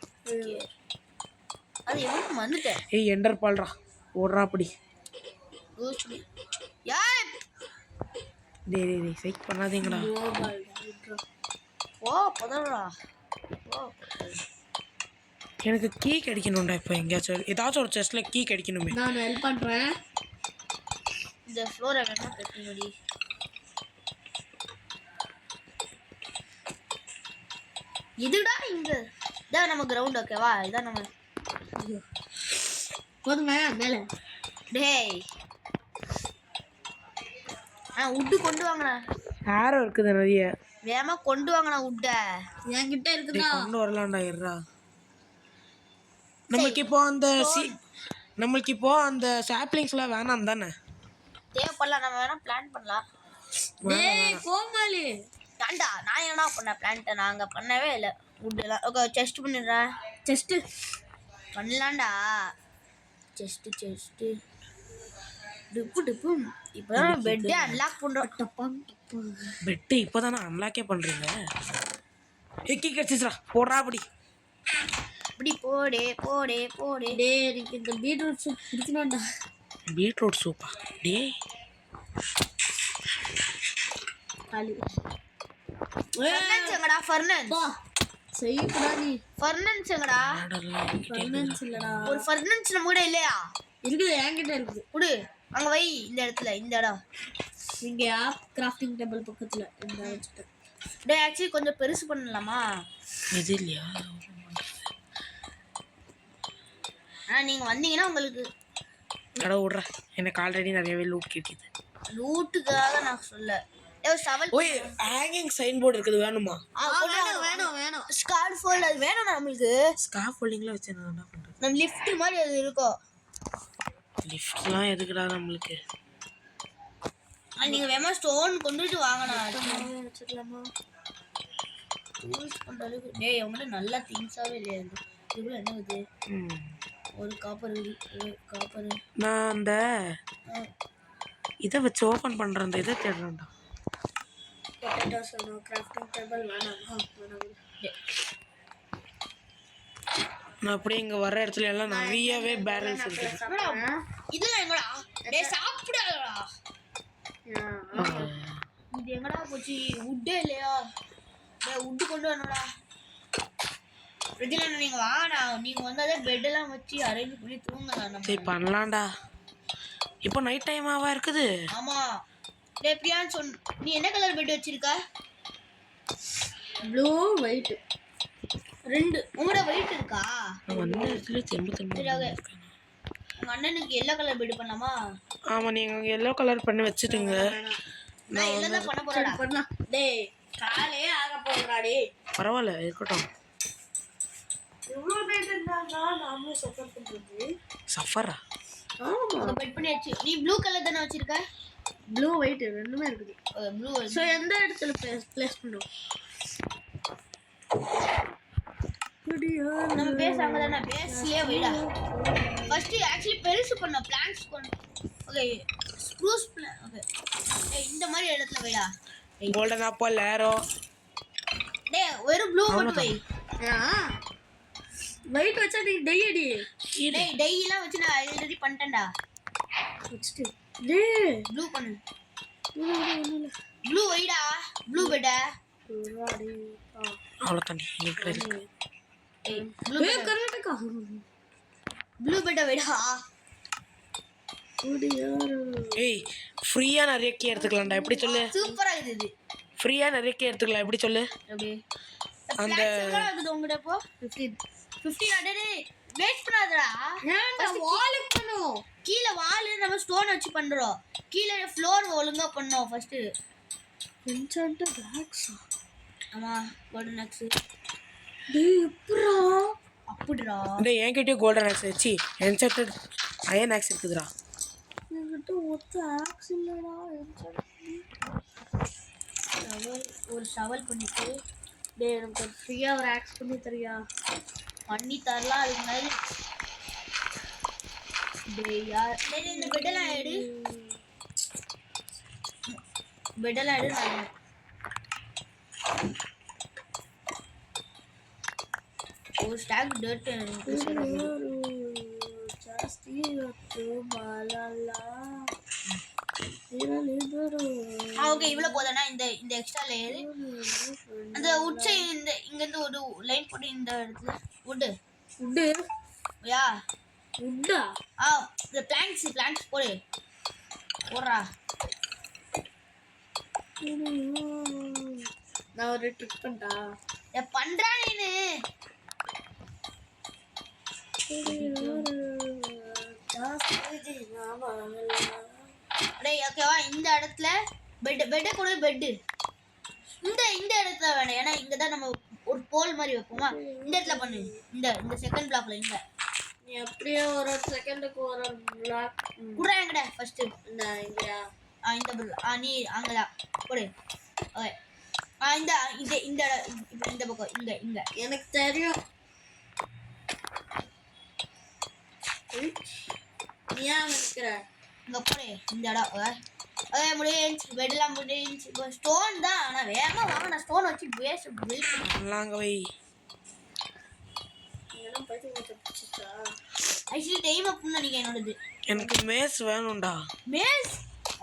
S2: அது எவ்வளோ வந்துட்டேன்.
S1: ஏய் எண்டர் பால்ரா ஓடுறா அப்படி. டே டே டே ஃபேக் பண்ணாதீங்கடா.
S2: ஓ பதறா.
S1: எனக்கு கீ கிடைக்கணும்டா. இப்போ எங்கேயாச்சும் ஏதாச்சும் ஒரு செஸ்ட்டில் கீ கிடைக்கணுமே.
S2: நான் ஹெல்ப் பண்ணுறேன். இந்த ஃப்ளோரை வேணா கட்டி முடி. இதுடா இங்க இதான் நம்ம கிரவுண்ட். ஓகேவா இதான் நம்ம போதுமே மேலே. டேய் உட்டு கொண்டு வாங்கண்ணா.
S1: ஹேரோ இருக்குது நிறைய.
S2: வேமா கொண்டு வாங்கண்ணா உட்ட. என்கிட்ட இருக்குதா?
S1: கொண்டு வரலாம்டா. இருடா நம்மளுக்கு இப்போ அந்த சாப்ளிங்ஸ்லாம் வேணாம் தானே?
S2: தேவைப்படலாம். நம்ம வேணா பிளான் பண்ணலாம். கோமாளி தாண்டா நான் என்ன பண்ண பிளான்ட்டை நாங்கள் பண்ணவே இல்லை. உட்டெல்லாம் ஓகே செஸ்ட் பண்ணிடுறேன். செஸ்ட்டு பண்ணலாம்டா. செஸ்ட்டு டிப்பு டிப்பு. இப்போ தான் பெட்டே அன்லாக் பண்ணுறோம்.
S1: பெட்டு இப்போ தானே அன்லாக்கே பண்ணுறீங்க. எக்கி கிடச்சிச்சுரா போடுறா அப்படி.
S2: இப்படி போடே போடே போடே. டே எனக்கு இந்த பீட்ரூட் சூப் பிடிக்கணும்டா.
S1: பீட்ரூட் சூப்பா? டே
S2: ஃபர்னன்ஸ்ங்கடா. ஃபர்னன்ஸ் செய்யடா. நீ ஃபர்னன்ஸ் எங்கடா? ஃபர்னன்ஸ் இல்லடா. ஒரு ஃபர்னன்ஸ் நம்ம கூட இல்லையா? இருக்குது என்கிட்ட இருக்குது. குடு அங்க வை. இந்த இடத்துல இந்த இடம் இங்க கிராஃப்டிங் டேபிள் பக்கத்துல இந்த வச்சிட்டேன். டே ஆக்சுவலி கொஞ்சம் பெருசு பண்ணலாமா?
S1: இது இல்லையா?
S2: நீங்க வந்தீங்கன்னா உங்களுக்கு
S1: கடை விட்றேன். எனக்கு ஆல்ரெடி நிறையவே லூட் கிடைக்குது.
S2: லூட்டுக்காக நான் சொல்ல. சவல்
S1: ஓய் ஹேங்கிங் சைன் போர்டு இருக்குது வேணுமா?
S2: வேணும் ஸ்கார்ஃப் ஃபோல்ட் அது வேணும் நம்மளுக்கு.
S1: ஸ்கார்ஃப் ஃபோல்டிங்ல வச்சு என்ன பண்றது?
S2: நம்ம லிஃப்ட் மாதிரி அது இருக்கும்.
S1: லிஃப்ட்லாம் எதுக்குடா நம்மளுக்கு?
S2: நீங்க வேமா ஸ்டோன் கொண்டுட்டு வாங்கண்ணா. வச்சுக்கலாமா? யூஸ் பண்ற அளவுக்கு டேய் உங்கள்ட்ட நல்ல திங்ஸாவே இல்லையா? இதுல என்ன இது? ஒரு காப்பர் காப்பர்.
S1: நான் அந்த இதை வச்சு ஓபன் பண்ற அந்த இதை தேடுறேன்டா.
S2: பொட்டேட்டோஸ் வேணும், கிராஃப்டிங் டேபிள் வேணாம்.
S1: நான் அப்படியே இங்க வர இடத்துல எல்லாம் நிறையவே பேரல்ஸ் இருக்குது.
S2: இதெல்லாம் எங்கடா? டேய் சாப்பிடாதடா. இது எங்கடா போச்சு? வுட்டே இல்லையா? டேய் வுட் கொண்டு வரணும்டா. ஃப்ரிட்ஜ்ல நீங்க வாடா. நீங்க வந்தாதே பெட் எல்லாம் வச்சு அரேஞ்ச் பண்ணி தூங்கலாம் நம்ம.
S1: சரி பண்ணலாம்டா. இப்போ நைட் டைமாவா இருக்குது?
S2: ஆமா. டேய் பிரியான் நீ என்ன கலர் பெட் வச்சிருக்க? Blue white. ரெண்டு. உங்களோட ஒயிட் இருக்கா?
S1: வந்த இடத்துல திரும்ப
S2: உங்க அண்ணனுக்கு எல்லோ கலர் பெட் பண்ணலாமா?
S1: ஆமா நீங்க எல்லோ கலர் பண்ணி வச்சிட்டுங்க.
S2: நான் எல்லோ தான் பண்ண போறேன்டா. பண்ணலாம். டேய் காலே ஆக போறடா டேய்.
S1: பரவாயில்ல இருக்கட்டும்.
S2: இவ்வளவு பெட் இருந்தாங்க நாம சஃபர் பண்றது.
S1: சஃபரா?
S2: ஆமா. அத பெட் பண்ணியாச்சு. நீ ப்ளூ கலர் தான வச்சிருக்க? ப்ளூ ஒயிட் ரெண்டுமே இருக்குது. ப்ளூ சோ எந்த இடத்துல பிளேஸ் பண்ணுவோம்? நம்ம பேஸ் அங்க தான பேஸ்லயே வைடா. ஃபர்ஸ்ட் एक्चुअली பெருசு பண்ண பிளான்ஸ் பண்ணு. Okay spruce plan. ஓகே இந்த மாதிரி இடத்துல வைடா.
S1: Golden apple arrow.
S2: டேய் ஒரு ப்ளூ மட்டும் வை. ஒயிட் வச்சா நீ டை அடி. டேய் டைலாம் வச்சு நான் ஆல்ரெடி பண்ணிட்டேன்டா. வச்சிட்டு டேய் ப்ளூ பண்ணு. ப்ளூ வைடா. Blue bed.
S1: அவ்வளோ தண்ணி இருக்கு.
S2: ப்ளூ கர்நாடகா. ப்ளூ பெட் வைடா.
S1: ஏய் ஃப்ரீயா நிறைய கே எடுத்துக்கலாம்டா. எப்படி சொல்லு?
S2: சூப்பரா இருக்குது.
S1: ஃப்ரீயா நிறைய கே எடுத்துக்கலாம். எப்படி சொல்லு?
S2: எப்படி அந்த இருக்குது உங்கட இப்போ 15 அடடே வேஸ்ட் பண்ணாதடா. ஏன்டா வால் பண்ணனும். கீழ வால் நம்ம ஸ்டோன் வச்சு பண்றோம். கீழ ஃப்ளோர் ஒழுங்கா பண்ணோம் ஃபர்ஸ்ட். என்சான்ட் பாக்ஸ். ஆமா கோல்டன் ஆக்ஸ். டேய் எப்பறா? அப்படிடா.
S1: டேய் என்கிட்ட கோல்டன் ஆக்ஸ் வெச்சி என்சான்ட் அயன் ஆக்ஸ் இருக்குதுடா.
S2: என்கிட்ட ஒத்த ஆக்ஸ் இல்லடா. என்சான்ட் ஒரு ஷவல் பண்ணிட்டு டேய் எனக்கு ஃப்ரீயா ஒரு ஆக்ஸ் பண்ணி தரியா? பண்ணி தரலாம். அதுக்கு முன்னாடி டேய் யார் டேய் இந்த பெட்டெல்லாம் எடு. பெட்டெல்லாம் எடு. நான் ஒரு ஸ்டாக் டர்ட் எனக்கு ஜாஸ்தி வந்து மலலா. ஓகே இவ்வளவு போதானா? இந்த எக்ஸ்ட்ரா லேயர் அந்த வுட் சைடு இந்த இங்க இருந்து ஒரு லைன் போட்டு இந்த இடத்துல வுட் யா வுட்டா. இந்த பிளாங்க்ஸ் போடுறா. நான் ஒரு ட்ரிக் பண்ணிட்டா. பண்றா நீனு. டேய் ஓகேவா? இந்த இடத்துல பெட் கூட பெட் இந்த இடத்துல வேணும். ஏன்னா இங்க தான் நம்ம ஒரு போல் மாதிரி வைப்போமா. இந்த இடத்துல பண்ணு. இந்த செகண்ட் பிளாக்ல இங்க நீ அப்படியே ஒரு செகண்டுக்கு ஒரு பிளாக் குடுறா. எங்கடா ஃபர்ஸ்ட் இந்த இங்கயா? இந்த நீ அங்கடா போடு. ஓகே இந்த பக்கம் இங்க எனக்கு தெரியும். நீ ஏன் நிக்கிற? இங்க போடு. இந்த இடம் அதே முடிஞ்சு. பெட்லாம் முடிஞ்சு. இப்போ ஸ்டோன் தான். ஆனா வேகமா வாங்க. நான் ஸ்டோன் வச்சு பேஸ் பில்ட்
S1: பண்ணலாங்க வை.
S2: ஆக்சுவலி டைம் அப் பண்ண நீங்க என்னோடது.
S1: எனக்கு மேஸ் வேணும்டா.
S2: மேஸ்?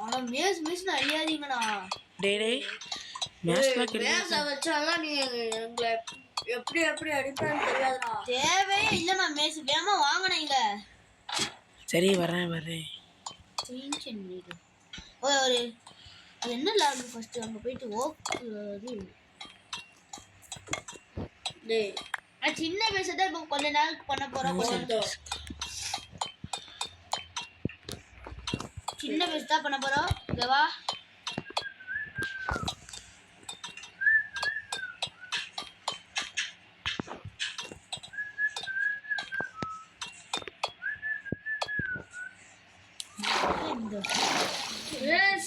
S2: ஆனா மேஸ் அழியாதீங்கடா.
S1: டேய் மேஸ்லாம் கிடையாது.
S2: மேஸ் வச்சாலாம் நீ எங்களை எப்படி அடிப்பான்னு தெரியாதுடா. தேவையே இல்லைண்ணா மேஸ். வேகமா வாங்கினீங்க.
S1: சரி வரேன்.
S2: Tension need. ஒரு அது என்ன லாக் ஃபர்ஸ்ட் அங்க போயிட்டு ஓக்கு டேய் சின்ன பேச தான் இப்போ கொஞ்ச நாள் பண்ண போறோம். சின்ன பேச தான் பண்ண போறோம். ஓகேவா?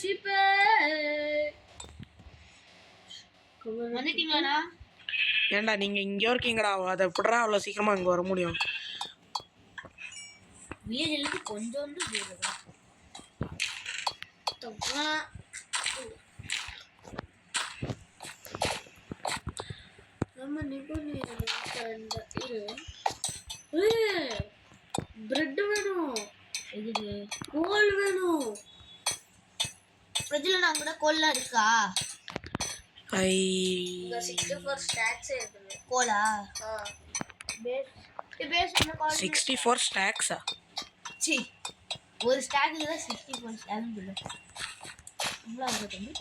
S2: ஷீப்பே வந்துட்டீங்களாண்ணா?
S1: ஏன்டா நீங்கள் இங்கே இருக்கீங்கடா, அதை எப்படிடா அவ்வளோ சீக்கிரமாக இங்கே வர முடியும்?
S2: வில்லேஜ்லேருந்து கொஞ்சோண்டு தூரம் நம்ம பிரெட் வேணும், இது கோல் வேணும். ஃப்ரிட்ஜில் நான் கூட கோல்லாம் இருக்கா? 64 ஸ்டாக்ஸ் இருக்குது. கோலா? பேஸ்
S1: 64 ஸ்டாக்ஸா?
S2: சி, ஒரு ஸ்டாக்ல தான் 64 ஸ்டாக் இல்லை. இவ்வளோ ஆகுது தம்பி.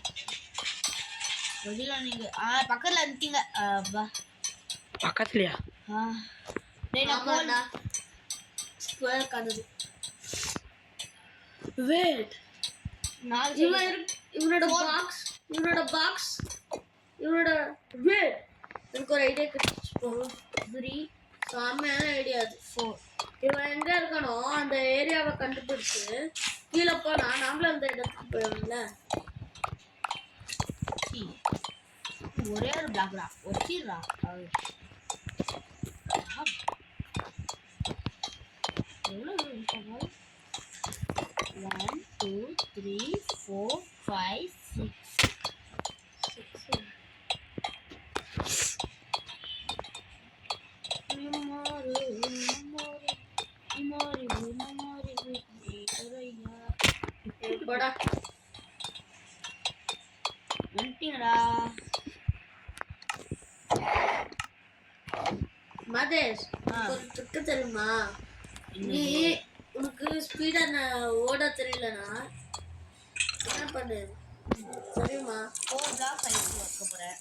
S2: ஃப்ரிட்ஜில் நீங்கள் பக்கத்தில் இருந்தீங்க. அப்பா
S1: பக்கத்துலையா?
S2: நான் ஸ்கொயர் கண்டது. வெயிட், இவனோட பாக்ஸ் இவனோட வெயிட், எனக்கு ஒரு ஐடியா கிடைச்சிச்சு. 3 செம்மையான ஐடியா. அது 4. இவன் எங்க இருக்கானோ அந்த ஏரியாவை கண்டுபிடிச்சு கீழே போனா நாமளும் அந்த இடத்துக்கு போயிடும்ல. ஒரே ஒரு பிளாக்டா ஒட்டிடுறா. 1 2 3 4 5 6 படா வந்துட்டீங்களா மதேஷ்? ஒரு ட்ரிக்கு தெரியுமா? நீ உனக்கு ஸ்பீடா ஓட தெரியலனா என்ன பண்ணு தெரியுமா? 4 பிளாக் வைக்க போறேன்.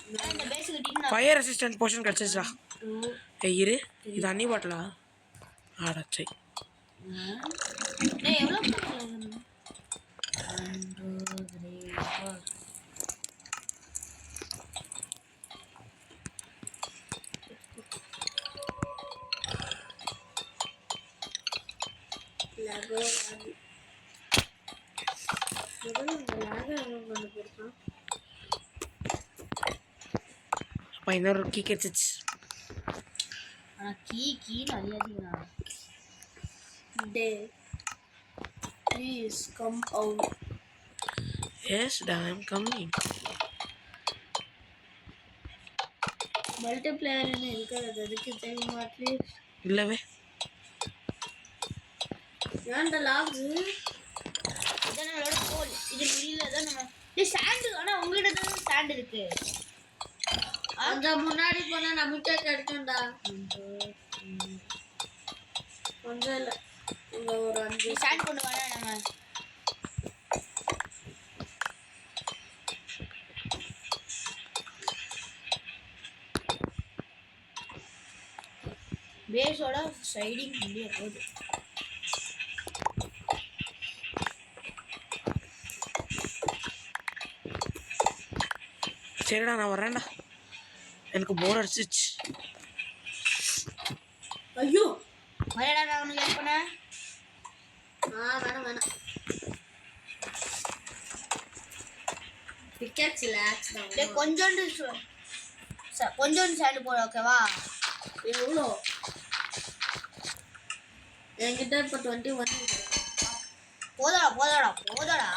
S2: இந்த பேசிக் டீம்
S1: ஃபயர் ரெசிஸ்டன்ட் போஷன் கிடச்சிச்சா? இரு, இது அன்னி பாட்டிலா? ஆடச்சை.
S2: எவ்வளோ 1 2 3 4 லாகோ
S1: அப்போ இன்னொரு கீ கிடச்சிச்சு.
S2: ஆனால் கீ நிறையா டே ப்ளீஸ் கம் அவுட்.
S1: எஸ் டா, ஐ அம் கம்மிங்.
S2: மல்டிப்ளேயர்னு இருக்கிறது அதுக்கு தெரியுமா? ப்ளீஸ்
S1: இல்லவே.
S2: ஏன்டா லாக்ஸ்? இதான் நம்மளோட கோல். இது வெளியில தான் நம்ம சாண்ட். ஆனால் உங்கள்கிட்ட தான் சாண்ட் இருக்கு. அந்த முன்னாடி போனா நமக்கே கிடைக்கும்டா. கொஞ்சம் இல்லை, இங்க ஒரு 5 சாண்ட் கொண்டு வர. நம்ம பேஸோட சைடிங் முடிய போகுது.
S1: சரிடா, நான் வரேன்டா, எனக்கு போர் அடிச்சிச்சு.
S2: ஐயோ வரடா, நான் உனக்கு ஹெல்ப் பண்ணேன். வேணாம் பிக்கேக்ஸ் லாக்ஸ் தான். கொஞ்சோண்டு சாண்ட் போடு, ஓகேவா? எவ்வளோ? என்கிட்ட இப்போ 21 போதாடா.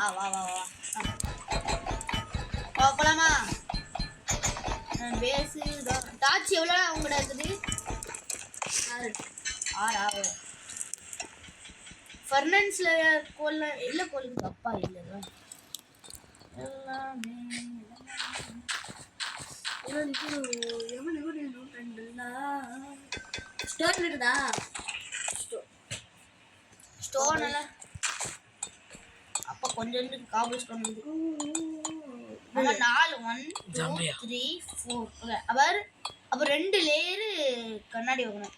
S2: வா போலாமா? பேஸு டார்ச் எவ்வளோ உங்கள்கிட்ட இருக்குது? 6 ஃபர்னன்ஸில் கோல் இல்லை, கோலுக்கு தப்பா இல்லை எல்லாமே. ஸ்டோன் இருக்குதா? ஸ்டோன் எல்லாம் அப்போ கொஞ்சம் காபல் ஸ்டோன் இருக்கு. 4 1 2 3 4 அப்போ 2 லேயரு கண்ணாடி வைக்கணும்.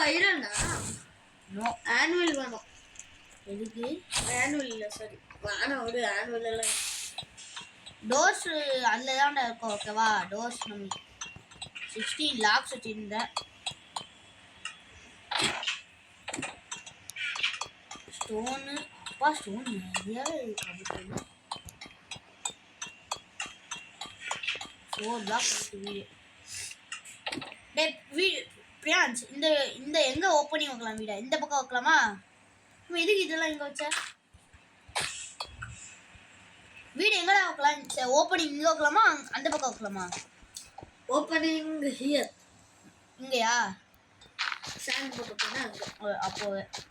S2: ஐரனா? நோ, ஆனுவல் வேணும். எதுக்கு ஆனுவல்? இல்லை சரி வேணாம், ஒரு ஆனுவல் எல்லாம். டோர்ஸ் அதில் தான் இருக்கும், ஓகேவா? டோர்ஸ் நம்ம 16 லாக்ஸ் வச்சுருந்தேன். ஸ்டோனு அப்பா ஸ்டோன் நிறையாவே இருக்கு. 4 பிளாக் வீடு. பிரியான்ஸ் இந்த இந்த எங்க ஓப்பனிங் வைக்கலாம் வீடா? இந்த பக்கம் வைக்கலாமா? நம்ம எதுக்கு இதெல்லாம் இங்க வச்ச? வீடு எங்கடா வைக்கலாம்? ஓப்பனிங் இங்க வைக்கலாமா அந்த பக்கம் வைக்கலாமா?
S3: Opening here.
S2: இங்கயா?
S3: சாண்ட் போட்டு போனா அங்க.
S2: அப்போ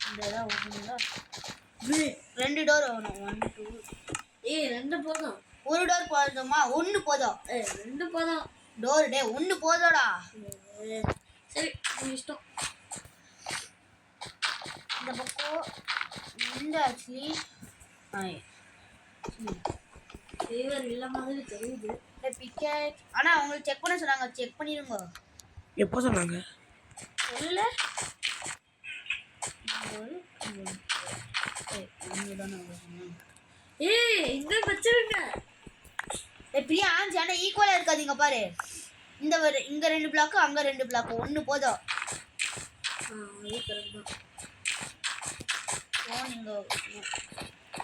S2: இந்த இதான் ஓப்பனிங்கா? 2 டோர் வேணும். 1 2
S3: ஏய் 2 போதும்.
S2: ஒரு டோர் போதுமா? 1 போதும்.
S3: 2 போதும்.
S2: டோர் டே 1 போதோடா.
S3: சரி உன் இஷ்டம்.
S2: இந்த பக்கம் இந்த ஆக்சுவலி
S3: ஃபேவர் இல்ல மாதிரி தெரியுது.
S2: பிக்கெட் ஆனா அவங்களுக்கு செக் பண்ண சொன்னாங்க. செக் பண்ணிருங்க.
S1: எப்போ சொன்னாங்க?
S2: இல்ல
S3: ஏய் இங்க வச்சிருங்க.
S2: பிரியா ஆனா ஈக்குவலா இருக்காதீங்க பாரு. இந்த இங்க 2 பிளாக் அங்க 2 பிளாக் 1 போதும்.
S3: அது கரெக்ட் தான்.
S2: நீங்க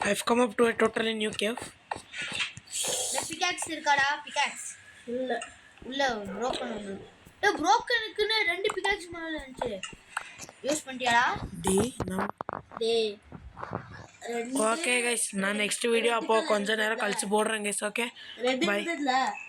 S1: I've come up to a totally new cave.
S2: Pickaxe இருக்காடா? பிகாக்ஸ்
S3: இல்ல
S2: உள்ள broken ஒன்று. brokenக்குன்னு 2 பிகாக்ஸ் மேல இருந்துச்சு. யூஸ் பண்ணிட்டியாடா?
S3: டேய்
S1: ஓகே கைஸ், நான் நெக்ஸ்ட் வீடியோ அப்போ கொஞ்ச நேரம் கழிச்சு போடுறேன் கைஸ். Okay,
S3: red
S1: by.
S3: இருந்ததுல